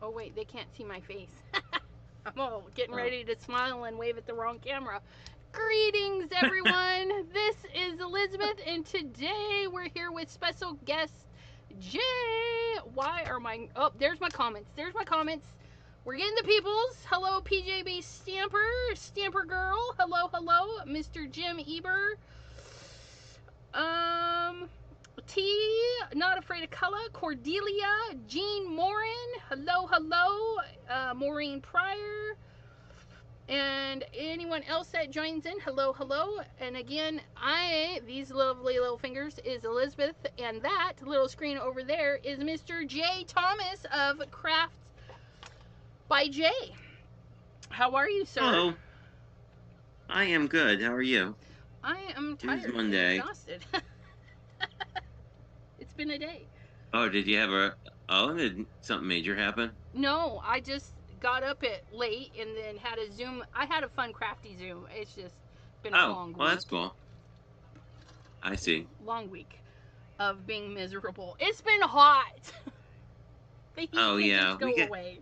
Oh wait, they can't see my face. I'm all getting ready to smile and wave at the wrong camera. Greetings, everyone. This is Elizabeth, and today we're here with special guest Jay. Why are my... Oh, there's my comments. There's my comments. We're getting the peoples. Hello, PJB Stamper. Stamper Girl. Hello, hello. Mr. Jim Eber. T, Not Afraid of Color. Cordelia. Jean Morin. Hello, hello. Maureen Pryor. And anyone else that joins in, hello, hello. And again, these lovely little fingers, is Elizabeth, and that little screen over there is Mr. Jay Thomas of Craft by Jay. How are you, sir? Hello. I am good. How are you? I am tired and Monday. exhausted. It's been a day. Oh, did you have did something major happen? No, I just got up at late and then had a Zoom. I had a fun crafty Zoom. It's just been a long week. Well, that's cool. I see. Long week of being miserable. It's been hot. The heat just go away.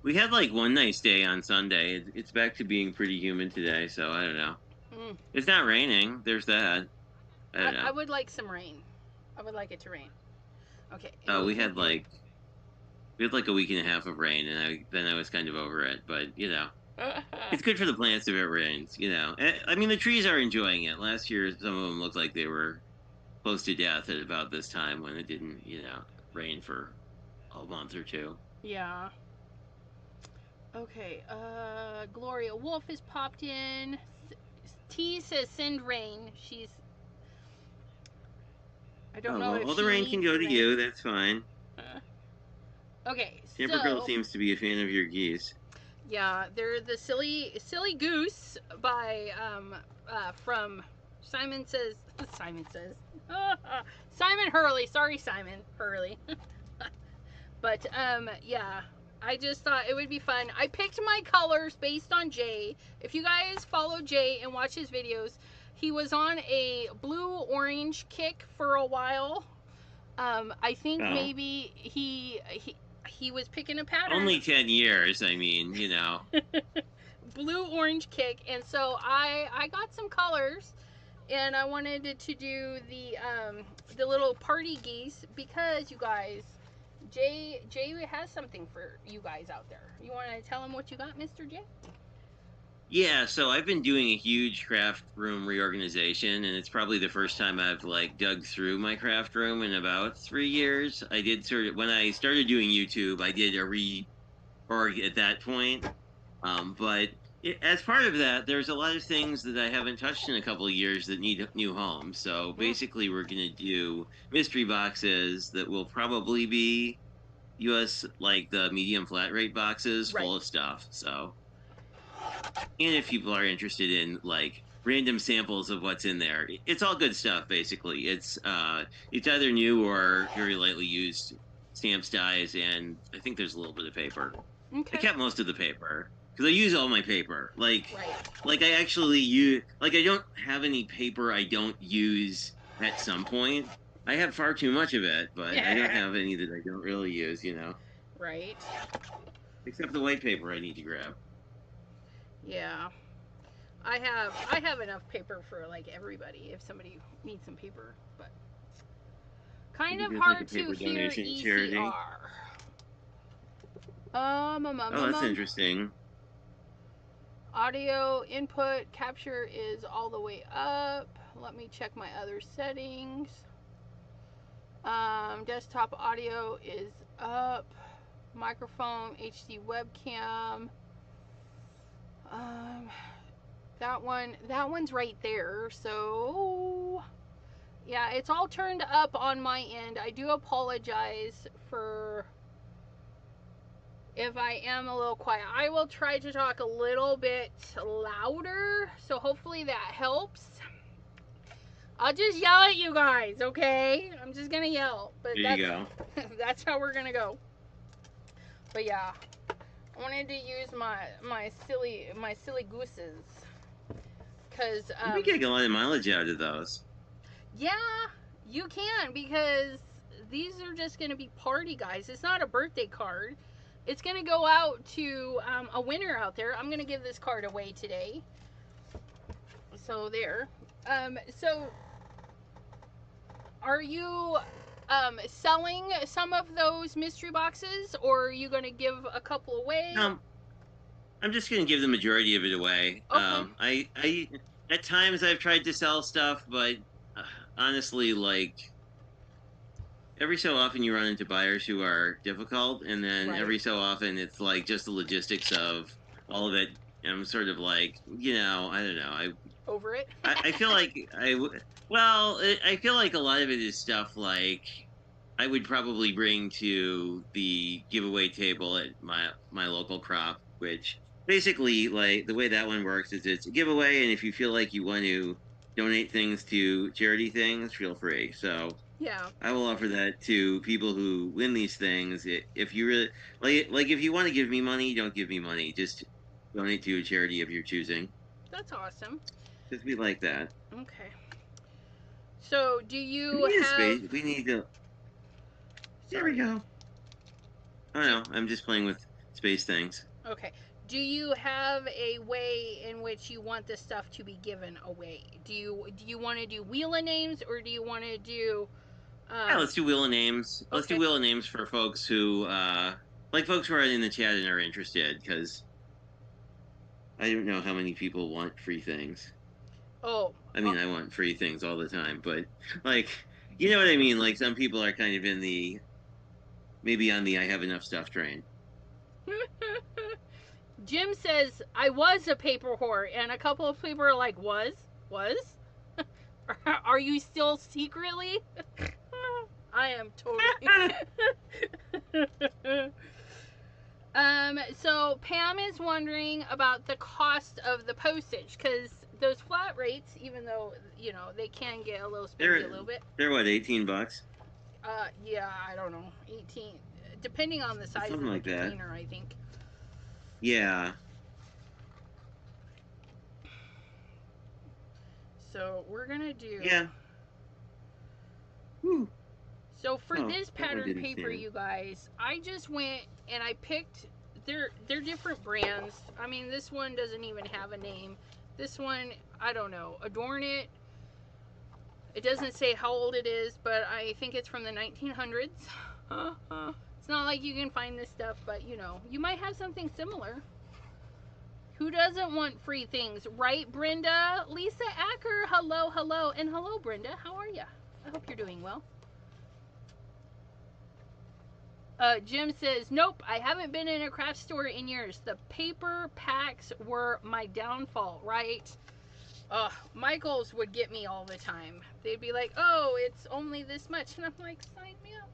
We had like one nice day on Sunday. It's back to being pretty humid today, so I don't know. It's not raining. There's that. I don't know. I would like some rain. I would like it to rain. Okay. Oh, we had like a week and a half of rain, and then I was kind of over it. But it's good for the plants if it rains. I mean, the trees are enjoying it. Last year, some of them looked like they were close to death at about this time when it didn't, rain for a month or two. Yeah. Okay. Gloria Wolf has popped in. T says send rain. I don't know if all the rain can go to you. That's fine. Okay. Stamper Girl seems to be a fan of your geese. Yeah, they're the silly goose by from Simon says Simon Hurley. Sorry, Simon Hurley. But yeah, I just thought it would be fun. I picked my colors based on Jay. If you guys follow Jay and watch his videos, he was on a blue-orange kick for a while. I think maybe he was picking a pattern. Only 10 years, I mean, Blue-orange kick, and so I got some colors, and I wanted to do the little party geese because you guys, Jay has something for you guys out there. You want to tell him what you got, Mr. Jay? Yeah, so I've been doing a huge craft room reorganization, and it's probably the first time I've dug through my craft room in about 3 years. I did when I started doing YouTube, I did a reorg at that point. But as part of that, there's a lot of things that I haven't touched in a couple of years that need new homes. So basically, we're going to do mystery boxes that will probably be US, the medium flat rate boxes full of stuff. So, and if people are interested in random samples of what's in there, it's all good stuff. Basically, it's either new or very lightly used stamps, dies, and I think there's a little bit of paper. Okay. I kept most of the paper because I use all my paper. I actually use I don't have any paper I don't use at some point. I have far too much of it, but I don't have any that I don't really use. Right. Except the white paper I need to grab. Yeah. I have enough paper for everybody if somebody needs some paper, but kind of hard to hear ECR. Oh, that's interesting. Audio input capture is all the way up. Let me check my other settings. Desktop audio is up. Microphone, HD webcam. That one's right there. So yeah, it's all turned up on my end. I do apologize for if I am a little quiet. I will try to talk a little bit louder, so hopefully that helps. I'll just yell at you guys, okay? I'm just gonna yell. But there you go. That's how we're gonna go. But yeah, I wanted to use my silly gooses, cause you can get a lot of mileage out of those. Yeah, you can, because these are just gonna be party guys. It's not a birthday card. it's going to go out to a winner out there. I'm going to give this card away today. So there. So are you selling some of those mystery boxes, or are you going to give a couple away? I'm just going to give the majority of it away. Okay. I at times I've tried to sell stuff, but honestly, like every so often you run into buyers who are difficult, and then Right. every so often it's like just the logistics of all of it. And I'm sort of like, I don't know. Over it. I feel like I feel like a lot of it is stuff like I would probably bring to the giveaway table at my local crop, which basically like the way that one works is it's a giveaway, and if you feel like you want to donate things to charity things, feel free. So Yeah. I will offer that to people who win these things. If you really like if you want to give me money, don't give me money. Just donate to a charity of your choosing. That's awesome. Because we like that. Okay. So, do We you need a have... space. We need to. There we go. I don't know. I'm just playing with space things. Okay. Do you have a way in which you want the stuff to be given away? Do you want to do wheel of names, or do you want to do... Yeah, let's do wheel of names. Let's Okay. do wheel of names for folks who, folks who are in the chat and are interested, because I don't know how many people want free things. Oh. I mean, I want free things all the time, but like, you know what I mean? Like some people are kind of maybe on the I have enough stuff train. Jim says, I was a paper whore, and a couple of people are like, was? Are you still secretly? I am totally. So Pam is wondering about the cost of the postage, because those flat rates, even though, they can get a little spendy a little bit. They're what, $18? Yeah, I don't know, 18, depending on the size Something of the like that. container, I think. Yeah. So we're gonna do... Yeah. Whew. So for this pattern paper, you guys, I just went and I picked... They're different brands. I mean, this one doesn't even have a name. This one, I don't know. Adorn It. It doesn't say how old it is, but I think it's from the 1900s. It's not like you can find this stuff, but you might have something similar. Who doesn't want free things, right, Brenda? Lisa Acker, hello, hello. And hello, Brenda. How are you? I hope you're doing well. Jim says, nope, I haven't been in a craft store in years. The paper packs were my downfall, right? Michael's would get me all the time. They'd be like, oh, it's only this much. And I'm like, sign me up.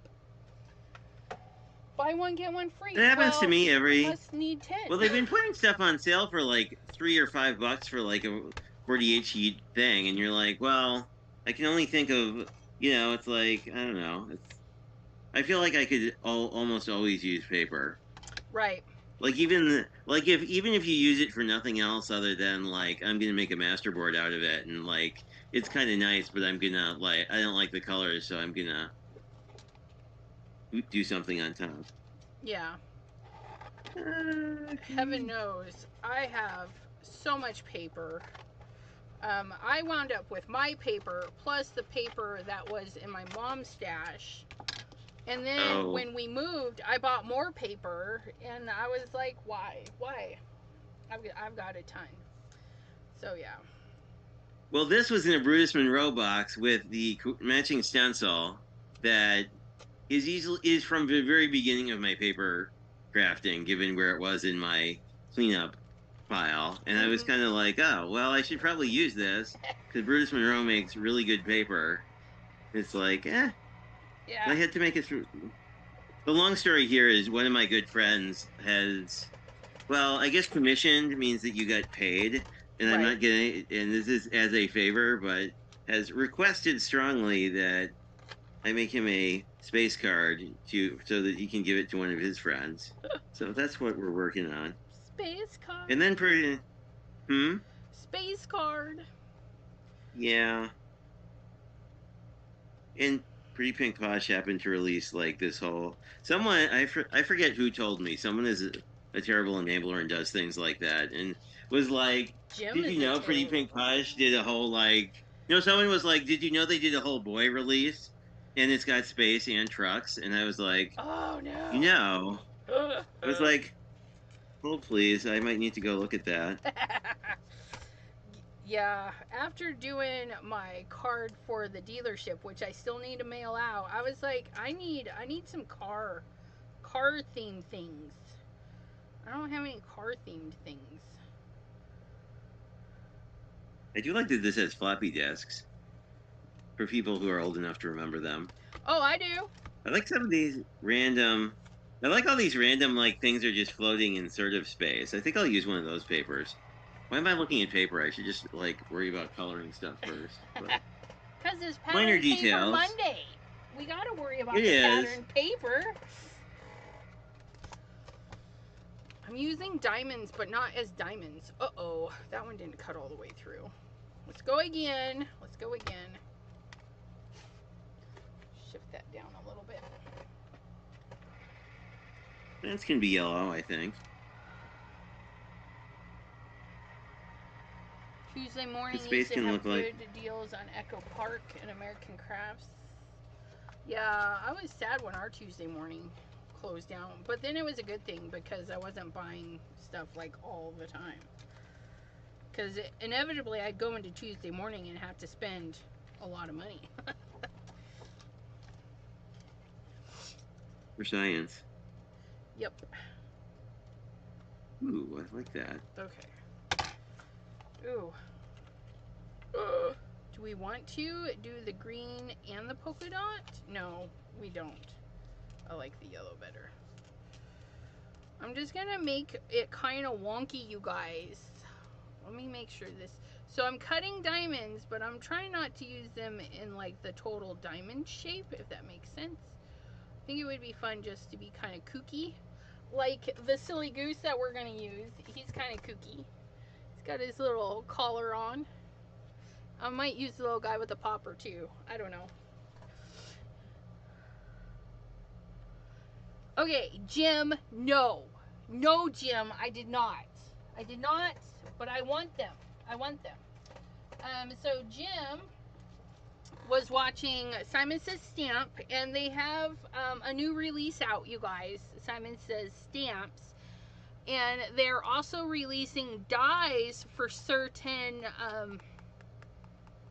Buy one, get one free. It happens to me every... You must need 10. Well, they've been putting stuff on sale for like $3 or $5 for like a 48 sheet thing. And you're like, well, I can only think of, it's like, I don't know. I feel like I could almost always use paper. Right. Like even if you use it for nothing else other than like I'm gonna make a masterboard out of it, and like it's kind of nice, but I'm gonna I don't like the colors, so I'm gonna do something on top. Yeah. Heaven knows I have so much paper. I wound up with my paper plus the paper that was in my mom's stash. And then when we moved, I bought more paper, and I was like, why? I've got a ton. So, yeah. Well, this was in a Brutus Monroe box with the matching stencil that is from the very beginning of my paper crafting, given where it was in my cleanup pile. And I was kind of like, oh, well, I should probably use this, because Brutus Monroe makes really good paper. It's like, Yeah. I had to make it through. The long story here is one of my good friends has, well, I guess commissioned means that you got paid, and I'm not getting, and this is as a favor, but has requested strongly that I make him a space card so that he can give it to one of his friends. So that's what we're working on. Space card. And then Space card. Yeah. And Pretty Pink Posh happened to release like this whole someone I forget who told me someone is a terrible enabler and does things like that and was like, Jim did is you a know Pretty terrible. Pink Posh did a whole like someone was like, did you know they did a whole boy release and it's got space and trucks and I was like, Oh you no. know, I was like, hold please, I might need to go look at that. Yeah, after doing my card for the dealership, which I still need to mail out, I was like, I need some car themed things. I don't have any car themed things. I do like that this has floppy disks for people who are old enough to remember them. Oh, I do. I like some of these random. I like all these random like things are just floating in sort of space. I think I'll use one of those papers. Why am I looking at paper? I should just like worry about coloring stuff first. But Because it's minor Pattern Paper details. Monday. We got to worry about It the is. pattern paper. I'm using diamonds, but not as diamonds. Uh-oh, that one didn't cut all the way through. Let's go again. Let's go again. Shift that down a little bit. That's gonna be yellow, I think. Tuesday The morning space used to can have look like. good deals on Echo Park and American Crafts. Yeah, I was sad when our Tuesday morning closed down, but then it was a good thing because I wasn't buying stuff like all the time. Because inevitably I'd go into Tuesday morning and have to spend a lot of money. For science. Yep. Ooh, I like that. Okay. Ooh. Do we want to do the green and the polka dot? No, we don't. I like the yellow better. I'm just gonna make it kind of wonky, you guys. Let me make sure this. So I'm cutting diamonds, but I'm trying not to use them in like the total diamond shape, if that makes sense. I think it would be fun just to be kind of kooky. Like the silly goose that we're gonna use, he's kind of kooky. He's got his little collar on. I might use the little guy with the popper too. I don't know. Okay, Jim, no. No, Jim, I did not. I did not, but I want them. I want them. So Jim was watching Simon Says Stamp, and they have a new release out, you guys. Simon Says Stamps. And they're also releasing dies for certain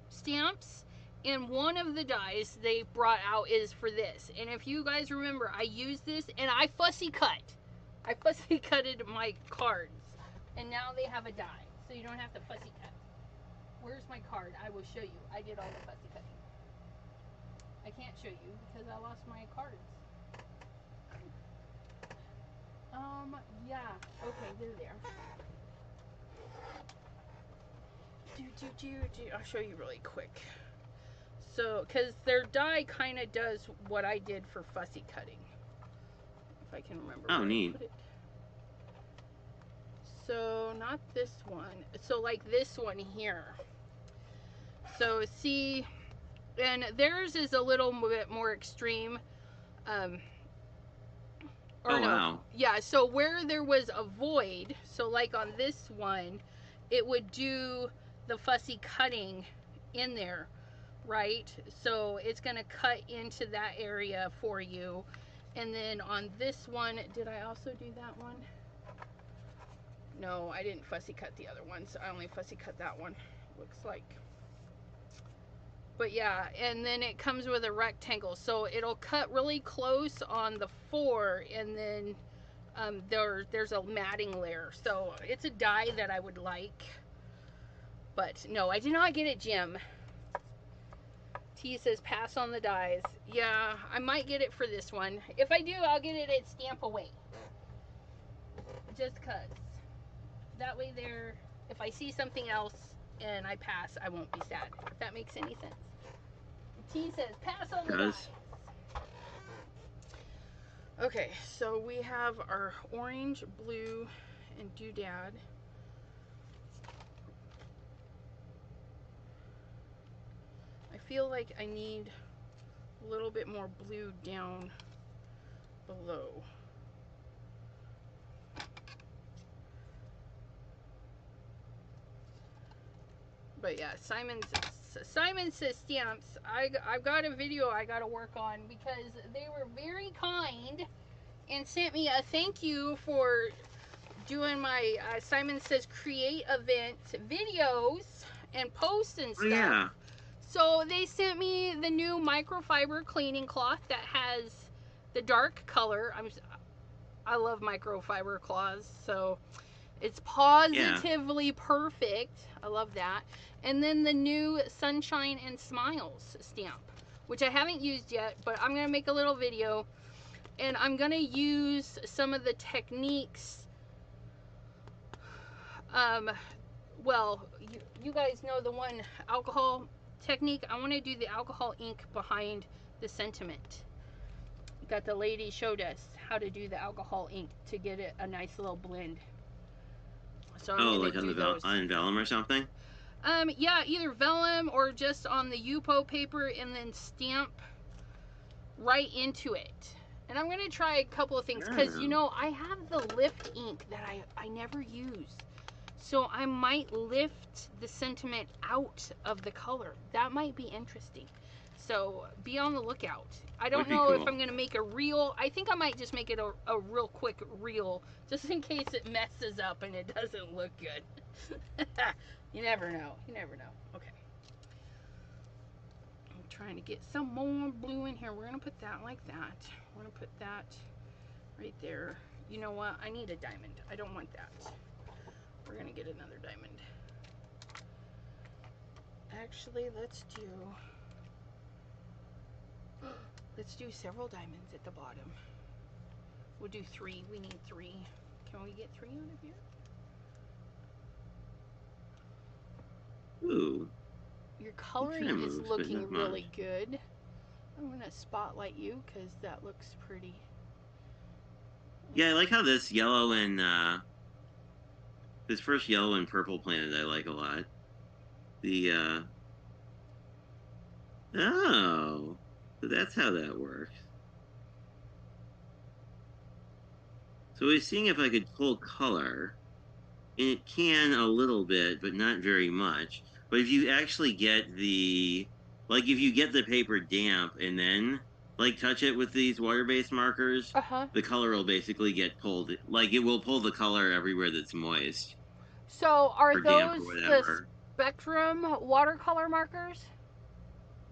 stamps. And one of the dies they brought out is for this. And if you guys remember, I used this and I fussy cut. I fussy cutted my cards. And now they have a die. So you don't have to fussy cut. Where's my card? I will show you. I did all the fussy cutting. I can't show you because I lost my cards. Yeah. Okay, they're there. I'll show you really quick. So, because their die kind of does what I did for fussy cutting. If I can remember Oh, where neat. I put it. So, not this one. So, like this one here. So, see, and theirs is a little bit more extreme. Or Oh, no. wow. Yeah, so where there was a void, so like on this one, it would do the fussy cutting in there, right? So it's going to cut into that area for you. And then on this one, did I also do that one? No, I didn't fussy cut the other one, so I only fussy cut that one, looks like. But yeah, and then it comes with a rectangle, so it'll cut really close on the 4, and then there's a matting layer. So it's a die that I would like. But no, I did not get it, Jim. T says pass on the dies. Yeah, I might get it for this one. If I do, I'll get it at Stamp Away. Just cause. That way there, if I see something else and I pass, I won't be sad. If that makes any sense. T says pass on the dies. Okay, so we have our orange, blue, and doodad. I feel like I need a little bit more blue down below. But yeah, Simon says stamps. I've got a video I got to work on because they were very kind and sent me a thank you for doing my Simon Says Create event videos and posts and stuff. Oh, yeah. So they sent me the new microfiber cleaning cloth that has the dark color. I love microfiber cloths, so it's positively perfect. I love that. And then the new Sunshine and Smiles stamp, which I haven't used yet, but I'm going to make a little video. And I'm going to use some of the techniques. Well, you guys know the one alcohol technique. I want to do the alcohol ink behind the sentiment that the lady showed us how to do the alcohol ink to get it a nice little blend. So I'm like on vellum or something? Yeah, either vellum or just on the Yupo paper and then stamp right into it. And I'm going to try a couple of things because, you know, I have the lift ink that I never use. So I might lift the sentiment out of the color. That might be interesting. So be on the lookout. I don't know if I'm going to make a reel. I think I might just make it a real quick reel just in case it messes up and it doesn't look good. You never know. You never know. Okay. I'm trying to get some more blue in here. We're going to put that like that. We're going to put that right there. You know what? I need a diamond. I don't want that. We're going to get another diamond. Actually, let's do several diamonds at the bottom. We'll do 3. We need 3. Can we get 3 out of here? Ooh. Your coloring is looking really good. I'm going to spotlight you because that looks pretty. Yeah, I like how this yellow and this first yellow and purple planted I like a lot. The oh, so that's how that works. So I was seeing if I could pull color, and it can a little bit, but not very much. But if you actually get if you get the paper damp and then like touch it with these water-based markers, the color will basically get pulled. Like it will pull the color everywhere that's moist. So are those the Spectrum watercolor markers?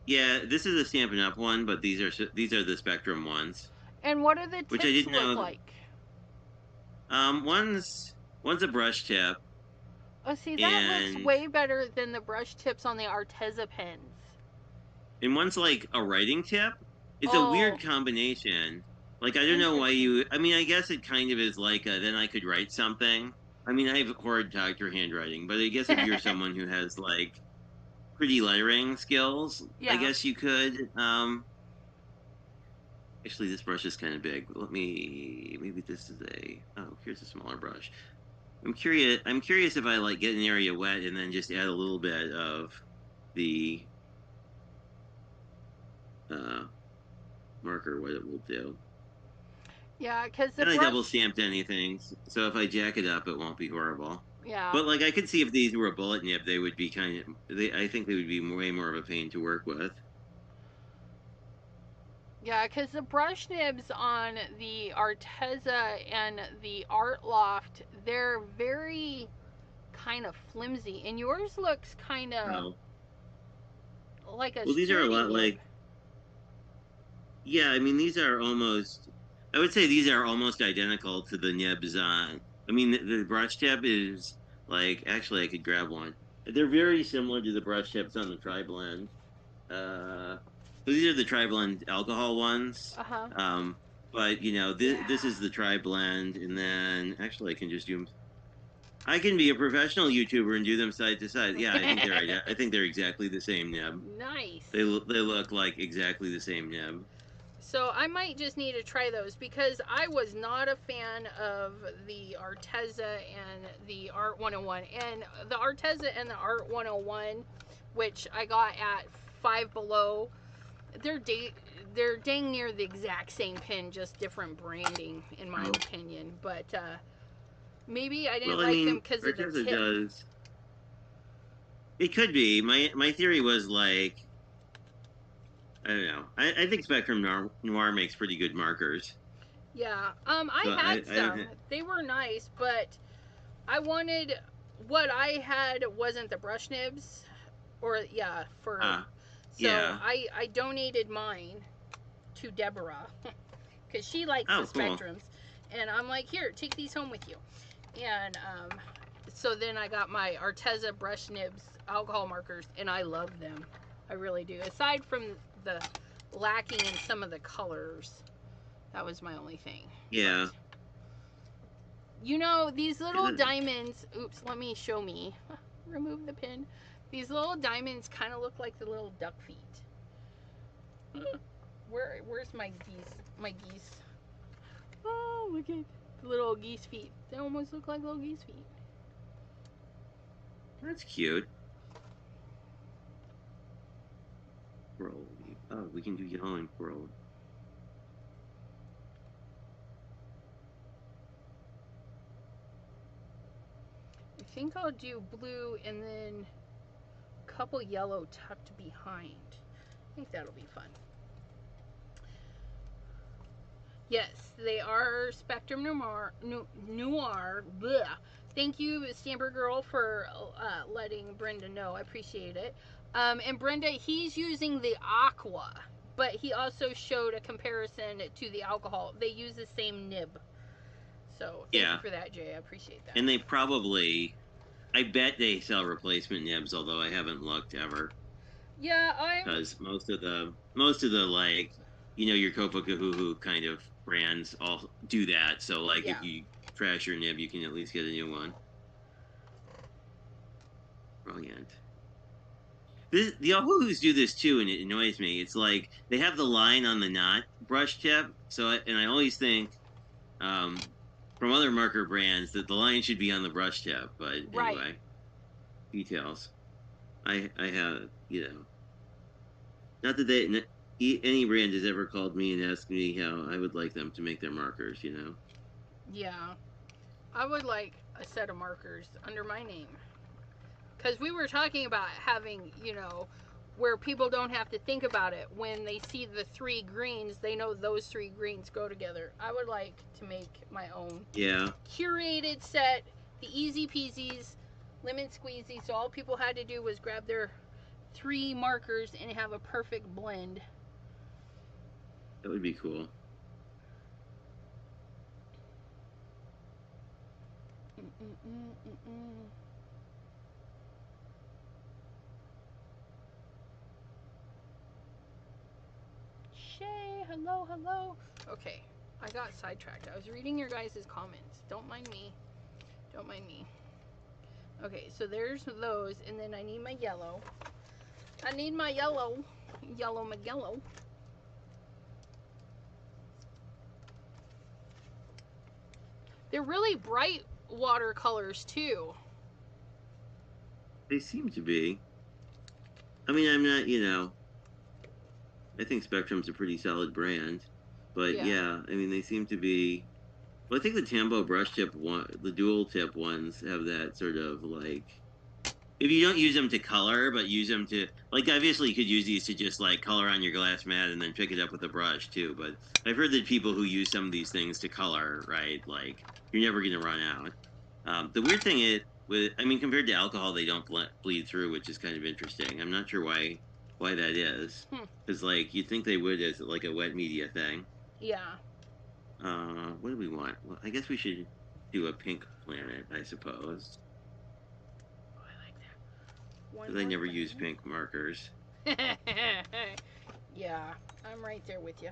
Yeah, this is a Stampin' Up one, but these are the Spectrum ones. And what are the tips look like? One's a brush tip. Oh, see, that looks way better than the brush tips on the Arteza pens. And one's like a writing tip. It's a weird combination. Like, I don't know why I mean, I guess it kind of is like then I could write something. I mean, I have horrid doctor handwriting, but I guess if you're someone who has, like, pretty lettering skills, I guess you could. Actually, this brush is kind of big. Maybe this is here's a smaller brush. I'm curious if I, like, get an area wet and then just add a little bit of the marker, what it will do. Yeah, because I double stamped anything, so if I jack it up, it won't be horrible. Yeah. But, like, I could see if these were a bullet nib, they would be I think they would be way more of a pain to work with. Yeah, because the brush nibs on the Arteza and the Art Loft, they're very kind of flimsy, and yours looks kind of like a. Well, these are a lot like. Yeah, I mean, these are almost. I would say these are almost identical to the nibs on. I mean, the brush tip is like. Actually, I could grab one. They're very similar to the brush tips on the Tri-Blend. So these are the Tri-Blend alcohol ones. But you know, this is the Tri-Blend, and then actually I can just do them. I can be a professional YouTuber and do them side to side. Yeah, I think they're exactly the same nib. Nice. They look like exactly the same nib. So I might just need to try those because I was not a fan of the Arteza and the Art 101. And the Arteza and the Art 101, which I got at Five Below, they're dang near the exact same pen, just different branding, in my opinion. But maybe I didn't like them because of the Arteza tip. does. It could be. My theory was like, I don't know. I think Spectrum Noir makes pretty good markers. Yeah. I had some. They were nice, but I wanted what I had wasn't the brush nibs, or yeah. I donated mine to Deborah because she likes the cool. Spectrums, and I'm like, here, take these home with you. And so then I got my Arteza brush nibs alcohol markers, and I love them. I really do. Aside from the lacking in some of the colors, that was my only thing. Yeah. But, you know, these little diamonds, oops, let me show me. Remove the pin. These little diamonds kind of look like the little duck feet. Where's my geese? My geese. Oh, look at the little geese feet. They almost look like little geese feet. That's cute. Coral. Oh, we can do yellow and coral. I think I'll do blue and then a couple yellow tucked behind. I think that'll be fun. Yes, they are Spectrum Noir. Bleh. Thank you, Stamper Girl, for letting Brenda know. I appreciate it. And Brenda, he's using the Aqua, but he also showed a comparison to the alcohol. They use the same nib. So thank you for that, Jay. I appreciate that. And they probably, I bet they sell replacement nibs, although I haven't looked ever. Yeah, because most of the like, your Kofukuhuhu kind of brands all do that. So like, if you trash your nib, you can at least get a new one. Brilliant. The Ohuhus do this too, and it annoys me. It's like they have the line on the knot brush tip, and I always think, from other marker brands, that the line should be on the brush tip. But anyway, details. I have, not that any brand has ever called me and asked me how I would like them to make their markers. Yeah, I would like a set of markers under my name. Because we were talking about having, where people don't have to think about it. When they see the 3 greens, they know those 3 greens go together. I would like to make my own curated set, the easy peasies, lemon squeezy. So all people had to do was grab their 3 markers and have a perfect blend. That would be cool. Shay, hello. Okay, I got sidetracked. I was reading your guys' comments. Don't mind me. Okay, so there's those, and then I need my yellow. Yellow Magello. They're really bright watercolors too. They seem to be. I mean, I'm not, I think Spectrum's a pretty solid brand, but yeah, I mean, they seem to be. Well, I think the Tambo brush tip the dual tip ones have that sort of like, if you don't use them to color, but use them to, like, obviously you could use these to just like color on your glass mat and then pick it up with a brush too. But I've heard that people who use some of these things to color, right, like, you're never going to run out. The weird thing is, compared to alcohol, they don't bleed through, which is kind of interesting. I'm not sure why that is, because like you'd think they would as like a wet media thing. Yeah. What do we want? Well, I guess we should do a pink planet, I suppose. Oh, I like that. Because I never use pink markers. Yeah, I'm right there with you.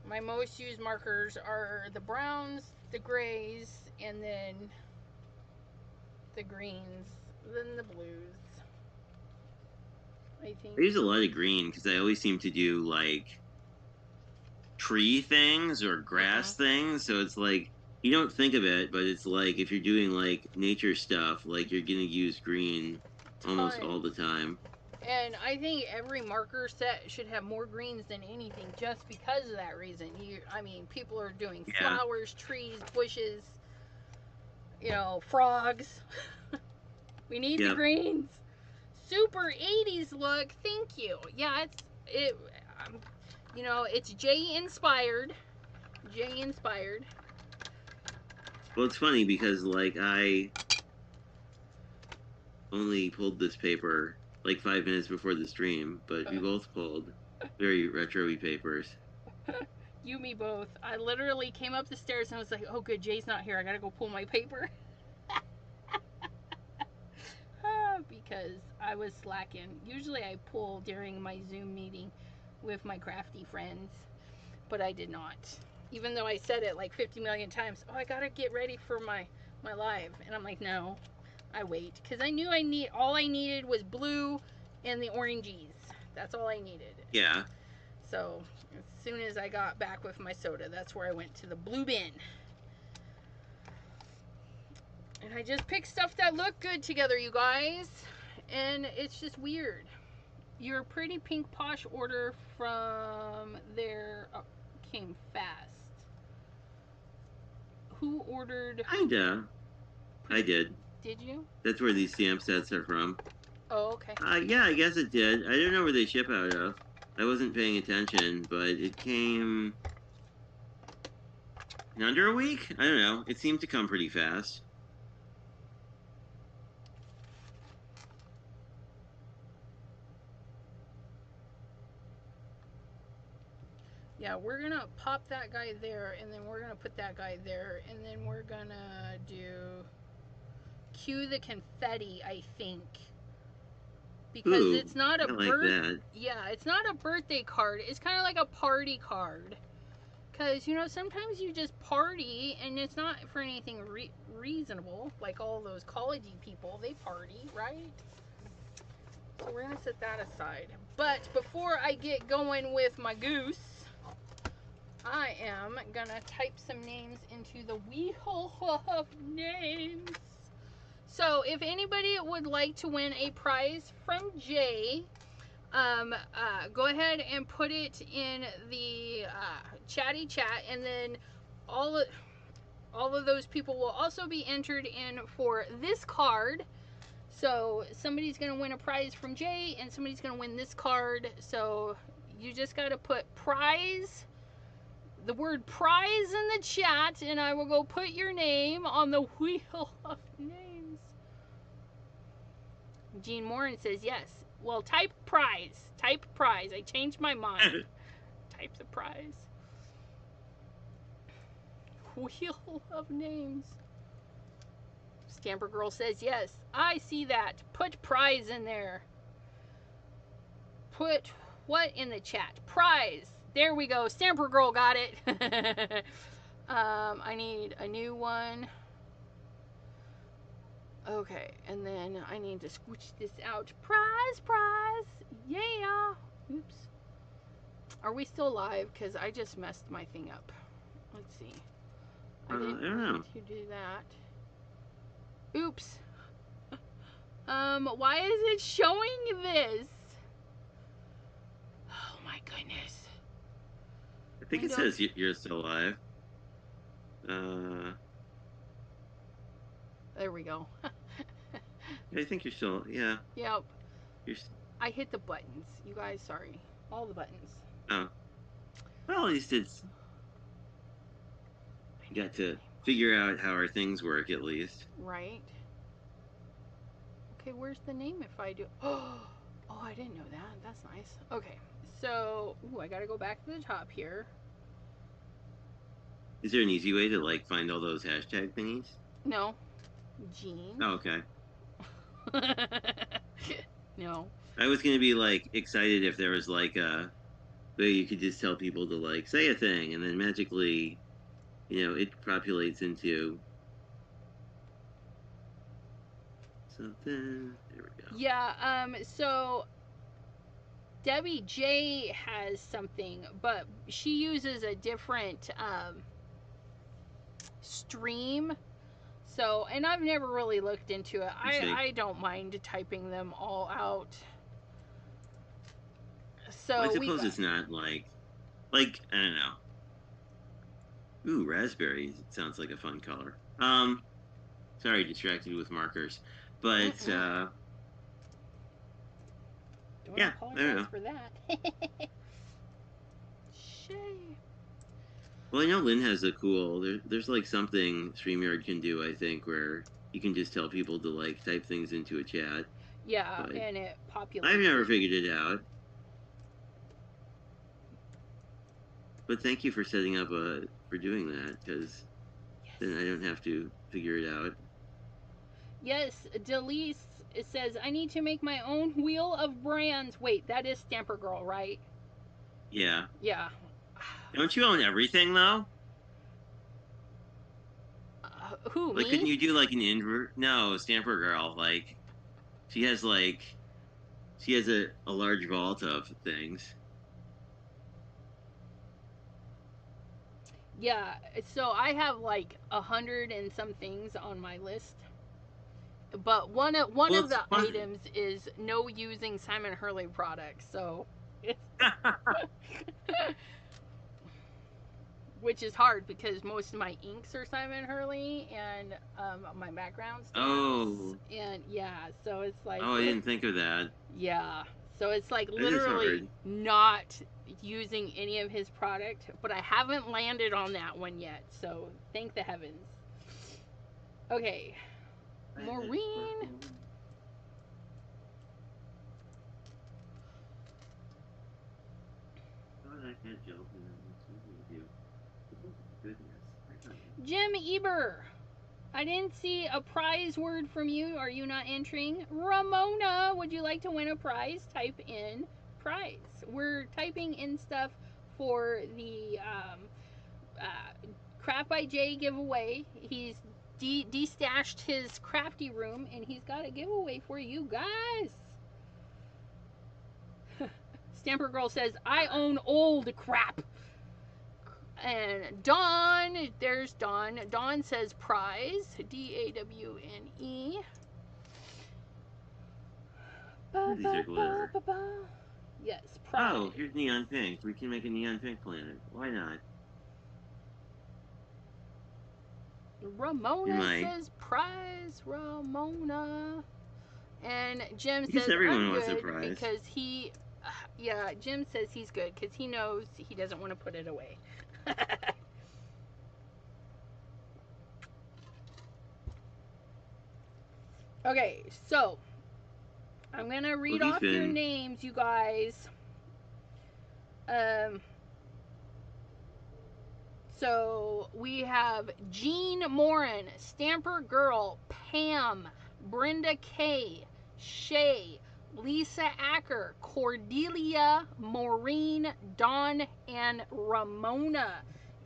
My most used markers are the browns, the grays, and then the greens, then the blues. I use a lot of green because I always seem to do like tree things or grass things. So it's like, you don't think of it, but it's like if you're doing like nature stuff, like you're going to use green almost all the time. And I think every marker set should have more greens than anything, just because of that reason. I mean, people are doing flowers, trees, bushes, frogs. We need the greens. Super 80s look. Thank you. Yeah, it's J inspired. J inspired. Well, it's funny because I only pulled this paper 5 minutes before the stream, but we both pulled very retro-y papers. You, me both. I literally came up the stairs and was like, oh good, Jay's not here. I gotta go pull my paper. Because I was slacking. Usually I pull during my Zoom meeting with my crafty friends, but I did not. Even though I said it 50 million times, oh, I gotta get ready for my live. And I'm like, no, I wait. Because I knew all I needed was blue and the oranges. That's all I needed. Yeah. So as soon as I got back with my soda, that's where I went to the blue bin. And I just picked stuff that looked good together, you guys. And it's just weird. Your pretty pink posh order from there came fast. Who ordered? Kinda. I did. Did you? That's where these stamp sets are from. Oh, okay. Yeah, I guess it did. I don't know where they ship out of. I wasn't paying attention, but it came in under a week? I don't know. It seemed to come pretty fast. Yeah, we're gonna pop that guy there, and then we're gonna put that guy there, and then we're gonna cue the confetti, I think. Because it's not a yeah, it's not a birthday card. It's kind of like a party card. Because, sometimes you just party, and it's not for anything reasonable. Like all those college-y people, they party, right? So we're going to set that aside. But before I get going with my goose, I am going to type some names into the wheel of names. So if anybody would like to win a prize from Jay, go ahead and put it in the chatty chat, and then all of those people will also be entered in for this card. So somebody's going to win a prize from Jay, and somebody's going to win this card. So you just got to put prize, the word prize, in the chat, and I will go put your name on the wheel of names. Jean Morin says yes. Well, type prize. Type prize. I changed my mind. Type the prize. Wheel of names. Scamper Girl says yes. I see that. Put prize in there. Put what in the chat? Prize. There we go. Scamper Girl got it. I need a new one. Okay, and then I need to scooch this out. Prize, prize. Yeah. Oops. Are we still live? Because I just messed my thing up. Let's see. I didn't need to do that. Oops. Why is it showing this? Oh my goodness. I think it says you're still live. There we go. I think you're still, yeah. Yep. I hit the buttons. You guys, sorry. All the buttons. Oh. Well, at least it's... You got to figure out how our things work, at least. Right. Okay, where's the name if I do... Oh, I didn't know that. That's nice. Okay, so... Ooh, I gotta go back to the top here. Is there an easy way to, find all those hashtag thingies? No. Jean. Oh, okay. No. I was gonna be excited if there was a way you could just tell people to say a thing, and then magically, it populates into something. There we go. Yeah. So Debbie J has something, but she uses a different stream. So, and I've never really looked into it. I don't mind typing them all out. So I suppose it's not like I don't know. Ooh, raspberry sounds like a fun color. Sorry, distracted with markers, but don't yeah, I don't apologize know. for that. Shay. Well, I know Lynn has a cool. There's like something StreamYard can do. I think where you can just tell people to like type things into a chat. Yeah, But and it populates. I've never figured it out. But thank you for setting up for doing that because then I don't have to figure it out. Yes, Delise, it says, I need to make my own wheel of brands. Wait, that is Stamper Girl, right? Yeah. Yeah. Don't you own everything though? Who, Like, me? couldn't you do like an invert? No, Stamper Girl. Like, she has like she has a large vault of things. Yeah, so I have like 100 and some things on my list. But one of Well, the it's fun. items is no using Simon Hurley products. So it's which is hard because most of my inks are Simon Hurley and my background stamps. Oh, And yeah, so it's like, oh, I didn't think of that. yeah. So it's like That is literally hard. not using any of his product, but I haven't landed on that one yet. So thank the heavens. Okay, Maureen. Jim Eber. I didn't see a prize word from you. Are you not entering? Ramona, would you like to win a prize? Type in prize. We're typing in stuff for the Craft by Jay giveaway. He's destashed his crafty room and he's got a giveaway for you guys. Stamper Girl says, I own old crap. And Dawn, there's Dawn. Dawn says prize, Dawne. These are glitter. Yes, prize. Oh, here's neon pink. We can make a neon pink planet. Why not? Ramona says prize, Ramona. And Jim says everyone I'm wants a good prize. because he, yeah, Jim says he's good because he knows he doesn't want to put it away. Okay, so I'm gonna read off your names, you guys. So we have Jean Morin, Stamper Girl, Pam, Brenda K, Shay, Lisa Acker, Cordelia, Maureen, Dawn, and Ramona.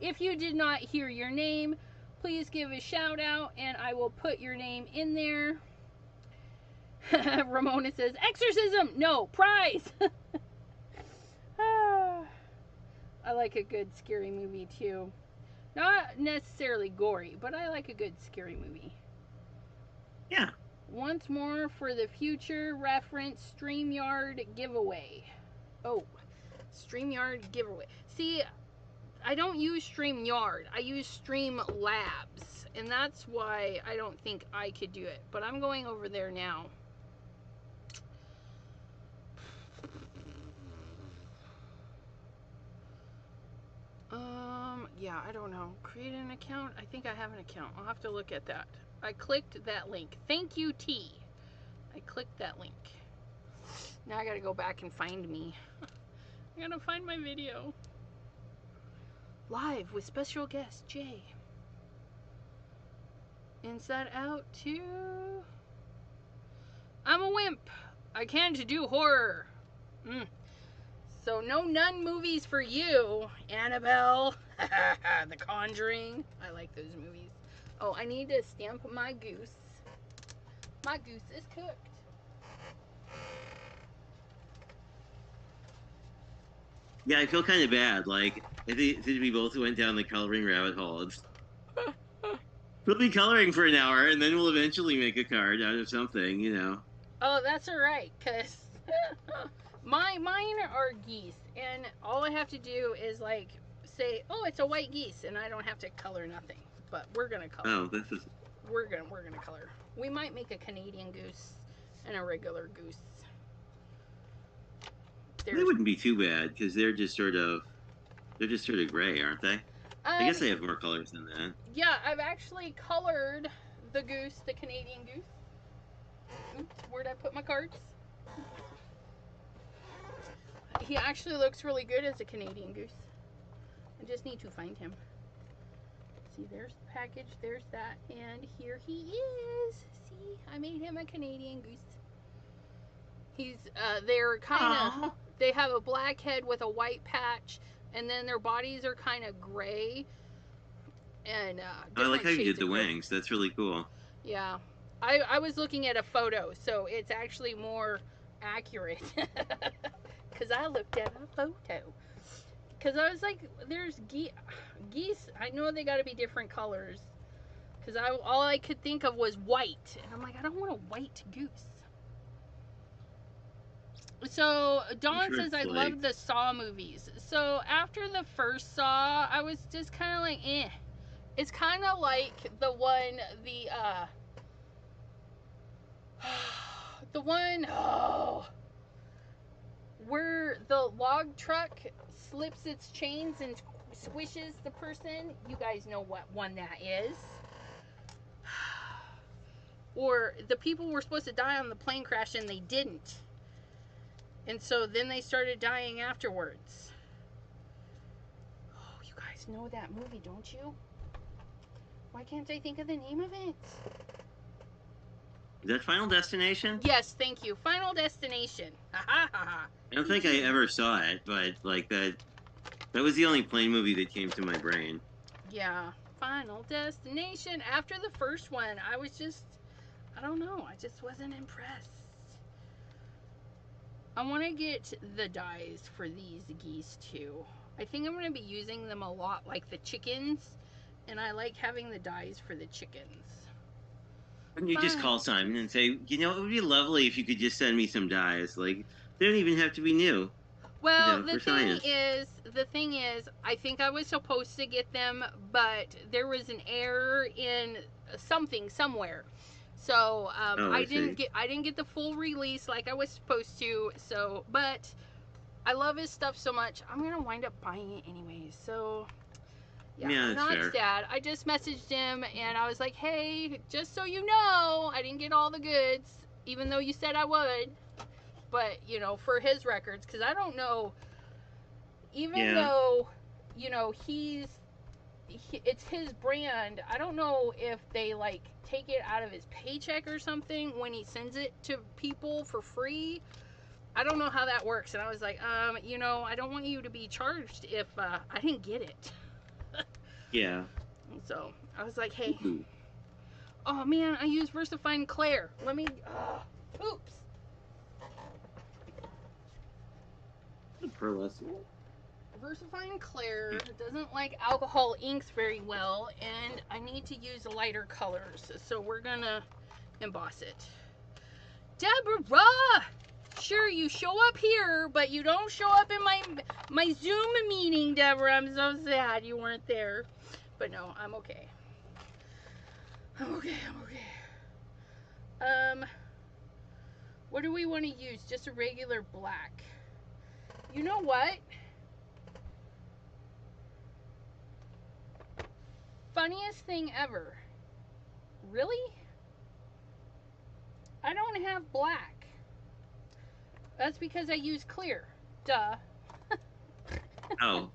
If you did not hear your name, please give a shout out and I will put your name in there. Ramona says, exorcism! No, prize! I like a good scary movie too. Not necessarily gory, but I like a good scary movie. Yeah. Once more for the future reference StreamYard giveaway. Oh, StreamYard giveaway. See, I don't use StreamYard. I use Streamlabs. And that's why I don't think I could do it. But I'm going over there now. Yeah, I don't know. Create an account? I think I have an account. I'll have to look at that. I clicked that link. Thank you, T. I clicked that link. Now I gotta go back and find me. I gotta find my video. Live with special guest Jay. Inside Out 2. I'm a wimp. I can't do horror. So no nun movies for you, Annabelle. The Conjuring. I like those movies. Oh, I need to stamp my goose. My goose is cooked. Yeah, I feel kind of bad. Like, I think we both went down the coloring rabbit hole. We'll be coloring for an hour, and then we'll eventually make a card out of something, you know. Oh, that's all right, because Mine are geese, and all I have to do is like say, oh, it's a white geese, and I don't have to color nothing. But we're gonna color. Oh, this is. We're gonna color. We might make a Canadian goose and a regular goose. They wouldn't be too bad because they're just sort of gray, aren't they? I guess they have more colors than that. Yeah, I've actually colored the goose, the Canadian goose. Oops, where'd I put my cards? He actually looks really good as a Canadian goose. I just need to find him. See, there's the package, there's that, and here he is. See, I made him a Canadian goose. He's, they're kind of, they have a black head with a white patch, and then their bodies are kind of gray. And, I like how you did the wings. That's really cool. Yeah. I was looking at a photo, so it's actually more accurate. Because I looked at a photo. Because I was like, there's geese. I know they got to be different colors. Because all I could think of was white. And I'm like, I don't want a white goose. So, Dawn says, I love the Saw movies. So, after the first Saw, I was just kind of like, eh. It's kind of like the one, where the log truck slips its chains and squishes the person. You guys know what one that is. Or the people were supposed to die on the plane crash and they didn't. And so then they started dying afterwards. Oh, you guys know that movie, don't you? Why can't I think of the name of it? Is that Final Destination? Yes, thank you. Final Destination. Ha ha ha. I don't think I ever saw it, but like that was the only plane movie that came to my brain. Yeah, Final Destination. After the first one, I was just, I don't know, I just wasn't impressed. I want to get the dyes for these geese too. I think I'm going to be using them a lot like the chickens, and I like having the dyes for the chickens. Wouldn't you just call Simon and say, you know, it would be lovely if you could just send me some dyes. Like, they don't even have to be new. Well, you know, the thing is, I think I was supposed to get them, but there was an error in something somewhere. So I didn't get the full release like I was supposed to. So, but I love his stuff so much, I'm gonna wind up buying it anyways. So yeah, I'm not sad. I just messaged him and I was like, hey, just so you know, I didn't get all the goods, even though you said I would. But you know, for his records, because I don't know, even though you know it's his brand, I don't know if they like take it out of his paycheck or something when he sends it to people for free. I don't know how that works. And I was like, you know, I don't want you to be charged if I didn't get it. Yeah. So I was like, hey, oh man, I used VersaFine Claire. Let me, oops. VersaFine Claire doesn't like alcohol inks very well, and I need to use lighter colors, so we're gonna emboss it. Deborah! Sure, you show up here, but you don't show up in my Zoom meeting, Deborah. I'm so sad you weren't there. But no, I'm okay. I'm okay. What do we want to use? Just a regular black. You know what? Funniest thing ever. Really? I don't have black. That's because I use clear. Duh. Oh.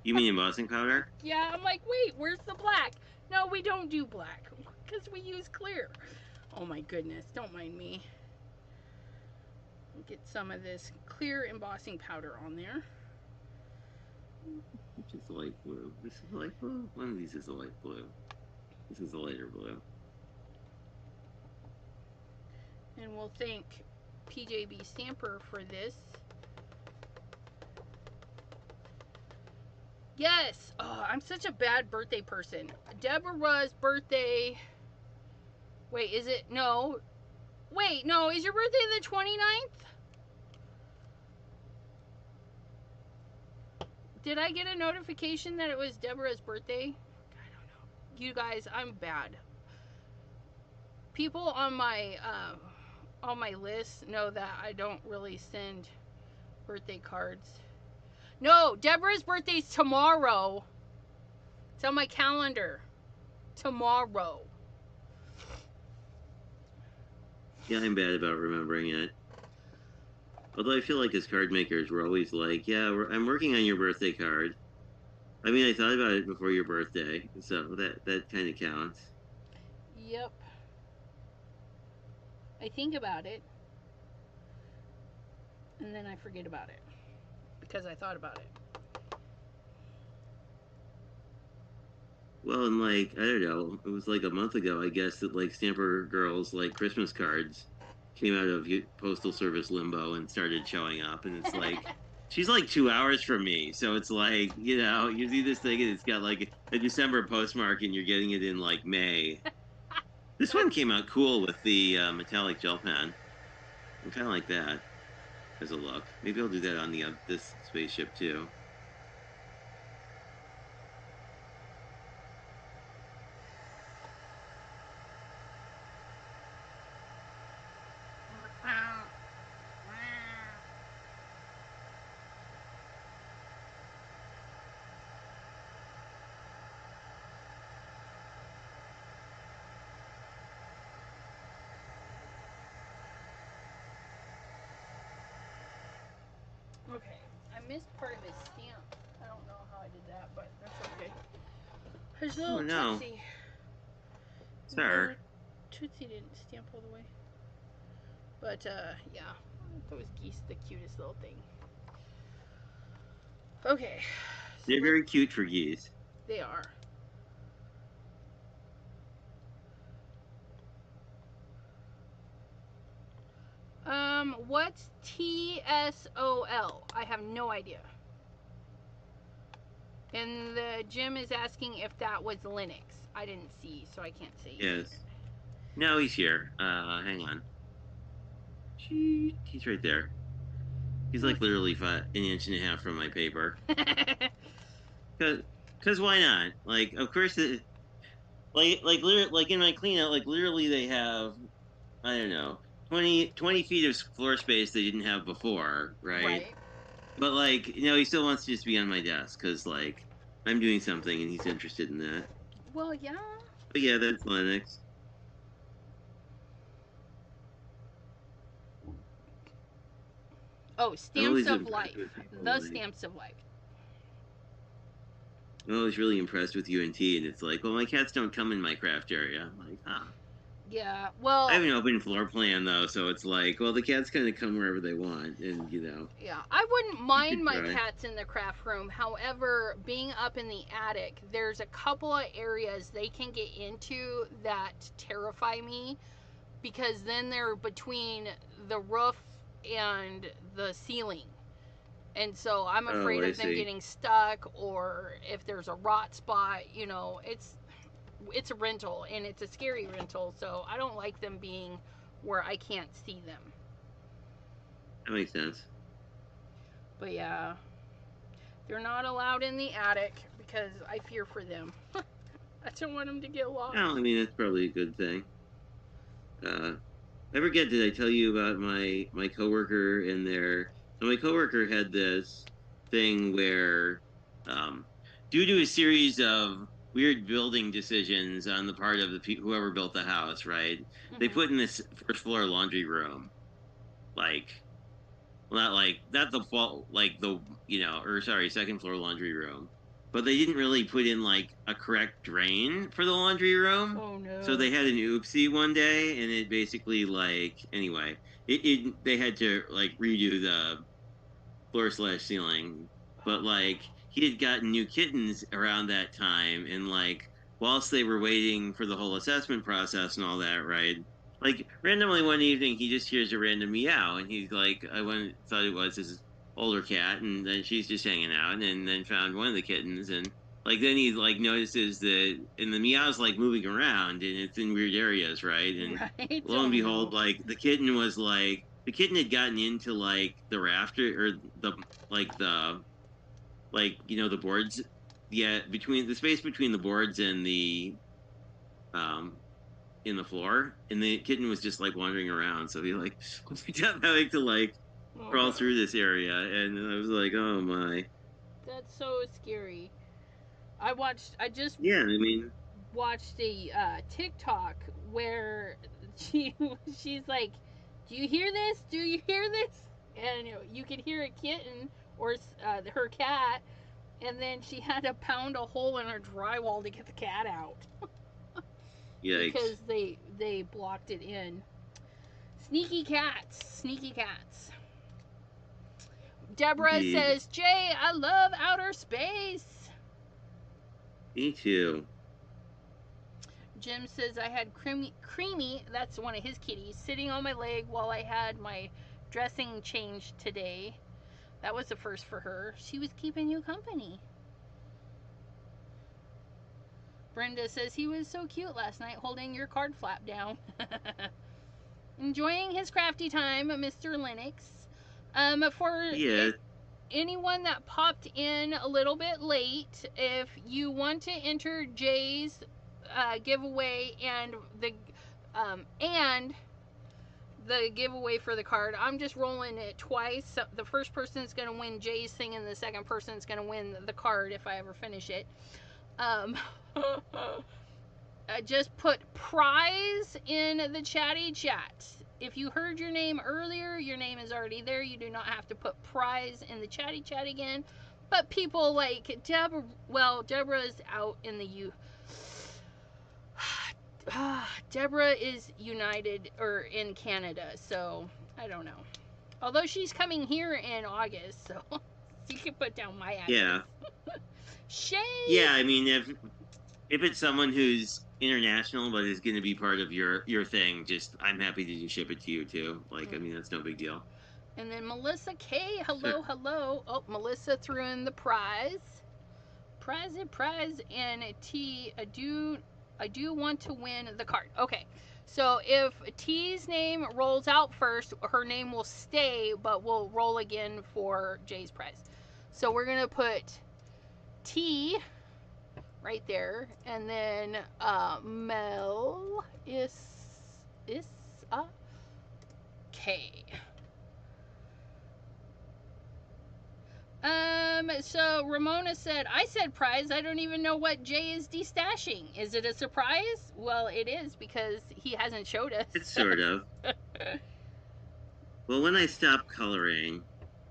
You mean embossing powder? Yeah, I'm like, wait, where's the black? No, we don't do black. Because we use clear. Oh my goodness, don't mind me. Get some of this clear embossing powder on there. Which is the light blue. This is the light blue? One of these is the light blue. This is the lighter blue. And we'll thank PJB Stamper for this. Yes! Oh, I'm such a bad birthday person. Deborah's birthday... Wait, is it... No. Wait, no. Is your birthday the 29th? Did I get a notification that it was Deborah's birthday? I don't know. You guys, I'm bad. People on my list know that I don't really send birthday cards. No, Deborah's birthday's tomorrow. It's on my calendar. Tomorrow. Yeah, I'm bad about remembering it. Although I feel like as card makers, we're always like, yeah, I'm working on your birthday card. I mean, I thought about it before your birthday, so that kind of counts. Yep. I think about it, and then I forget about it because I thought about it. Well, and like, I don't know, it was like a month ago, I guess, that like Stamper Girl's like Christmas cards came out of Postal Service limbo and started showing up, and it's like, she's like 2 hours from me, so it's like, you know, you see this thing and it's got like a December postmark and you're getting it in like May. This one came out cool with the metallic gel pen. I kind of like that as a look. Maybe I'll do that on the this spaceship too. Okay, I missed part of his stamp. I don't know how I did that, but that's okay. His little no. Tootsie. Sir. Tootsie didn't stamp all the way. But, yeah. Those geese, the cutest little thing. Okay. So They're very cute for geese. They are. What's TSOL? I have no idea. And the Jim is asking if that was Linux. I didn't see, so I can't say. Yes. No, he's here. Hang on. He's right there. He's like literally an inch and a half from my paper. Cause why not? Like, of course, like in my cleanout, like literally they have, I don't know, 20 feet of floor space they didn't have before, right? Right. But like, you know, he still wants to just be on my desk because like I'm doing something and he's interested in that. Well, yeah. But yeah, that's Linux. Oh, Stamps of Life. The Stamps of Life. I'm always really impressed with UNT, and it's like, well, my cats don't come in my craft area. I'm like, huh. Yeah, well, I have an open floor plan though, so it's like, well, the cats kind of come wherever they want, and you know. Yeah, I wouldn't mind my cats in the craft room. However, being up in the attic, there's a couple of areas they can get into that terrify me, because then they're between the roof and the ceiling. And so I'm afraid of them getting stuck, or if there's a rot spot, you know, it's a rental, and it's a scary rental, so I don't like them being where I can't see them. That makes sense. But yeah, they're not allowed in the attic because I fear for them. I don't want them to get lost. No, I mean, that's probably a good thing. I forget, did I tell you about my coworker and their... So my coworker had this thing where, due to a series of weird building decisions on the part of the whoever built the house, right? Mm-hmm. They put in this first floor laundry room, like, well, not the fault, like the, you know, or sorry, second floor laundry room, but they didn't really put in like a correct drain for the laundry room. Oh no! So they had an oopsie one day, and it basically like anyway, they had to like redo the floor/ceiling, but like he had gotten new kittens around that time, and like whilst they were waiting for the whole assessment process and all that, right? Like randomly one evening he just hears a random meow, and he's like, thought it was his older cat, and then she's just hanging out, and then found one of the kittens, and like then he like notices that, and the meow's like moving around, and it's in weird areas, right? And right? lo and behold, like the kitten had gotten into like the rafter, or the like, you know, the boards. Yeah, between the space between the boards and the um in the floor, and the kitten was just like wandering around. So he like having to like Oh crawl no. through this area, and I was like, oh my. That's so scary. I just Yeah, I mean, watched a TikTok where she's like, "Do you hear this? Do you hear this?" And you could hear a kitten or her cat, and then she had to pound a hole in her drywall to get the cat out yikes. because they blocked it in. Sneaky cats, sneaky cats. Deborah Indeed. says, "Jay, I love outer space." Me too. Jim says I had creamy, that's one of his kitties, sitting on my leg while I had my dressing changed today. That was the first for her. She was keeping you company. Brenda says he was so cute last night holding your card flap down. Enjoying his crafty time, Mr. Lennox. For Yeah. anyone that popped in a little bit late, if you want to enter Jay's giveaway and the giveaway for the card, I'm just rolling it twice. So the first person is going to win Jay's thing, and the second person is going to win the card if I ever finish it. I just put prize in the chatty chat. If you heard your name earlier, your name is already there. You do not have to put prize in the chatty chat again. But people like Deborah, well, Deborah's out in the Deborah is United or in Canada, so I don't know. Although she's coming here in August, so you can put down my address. Yeah. Shay. Yeah, I mean, if it's someone who's international but is going to be part of your thing, just I'm happy to just ship it to you too. Like, I mean, that's no big deal. And then Melissa K, So, hello, hello. Oh, Melissa threw in the prize. Prize, and T, I do want to win the card. Okay, so if T's name rolls out first, her name will stay, but we'll roll again for Jay's prize. So we're gonna put T right there, and then Mel is a K. So Ramona said, I said prize. I don't even know what Jay is destashing. Is it a surprise? Well, it is because he hasn't showed us. it's sort of. Well, when I stop coloring,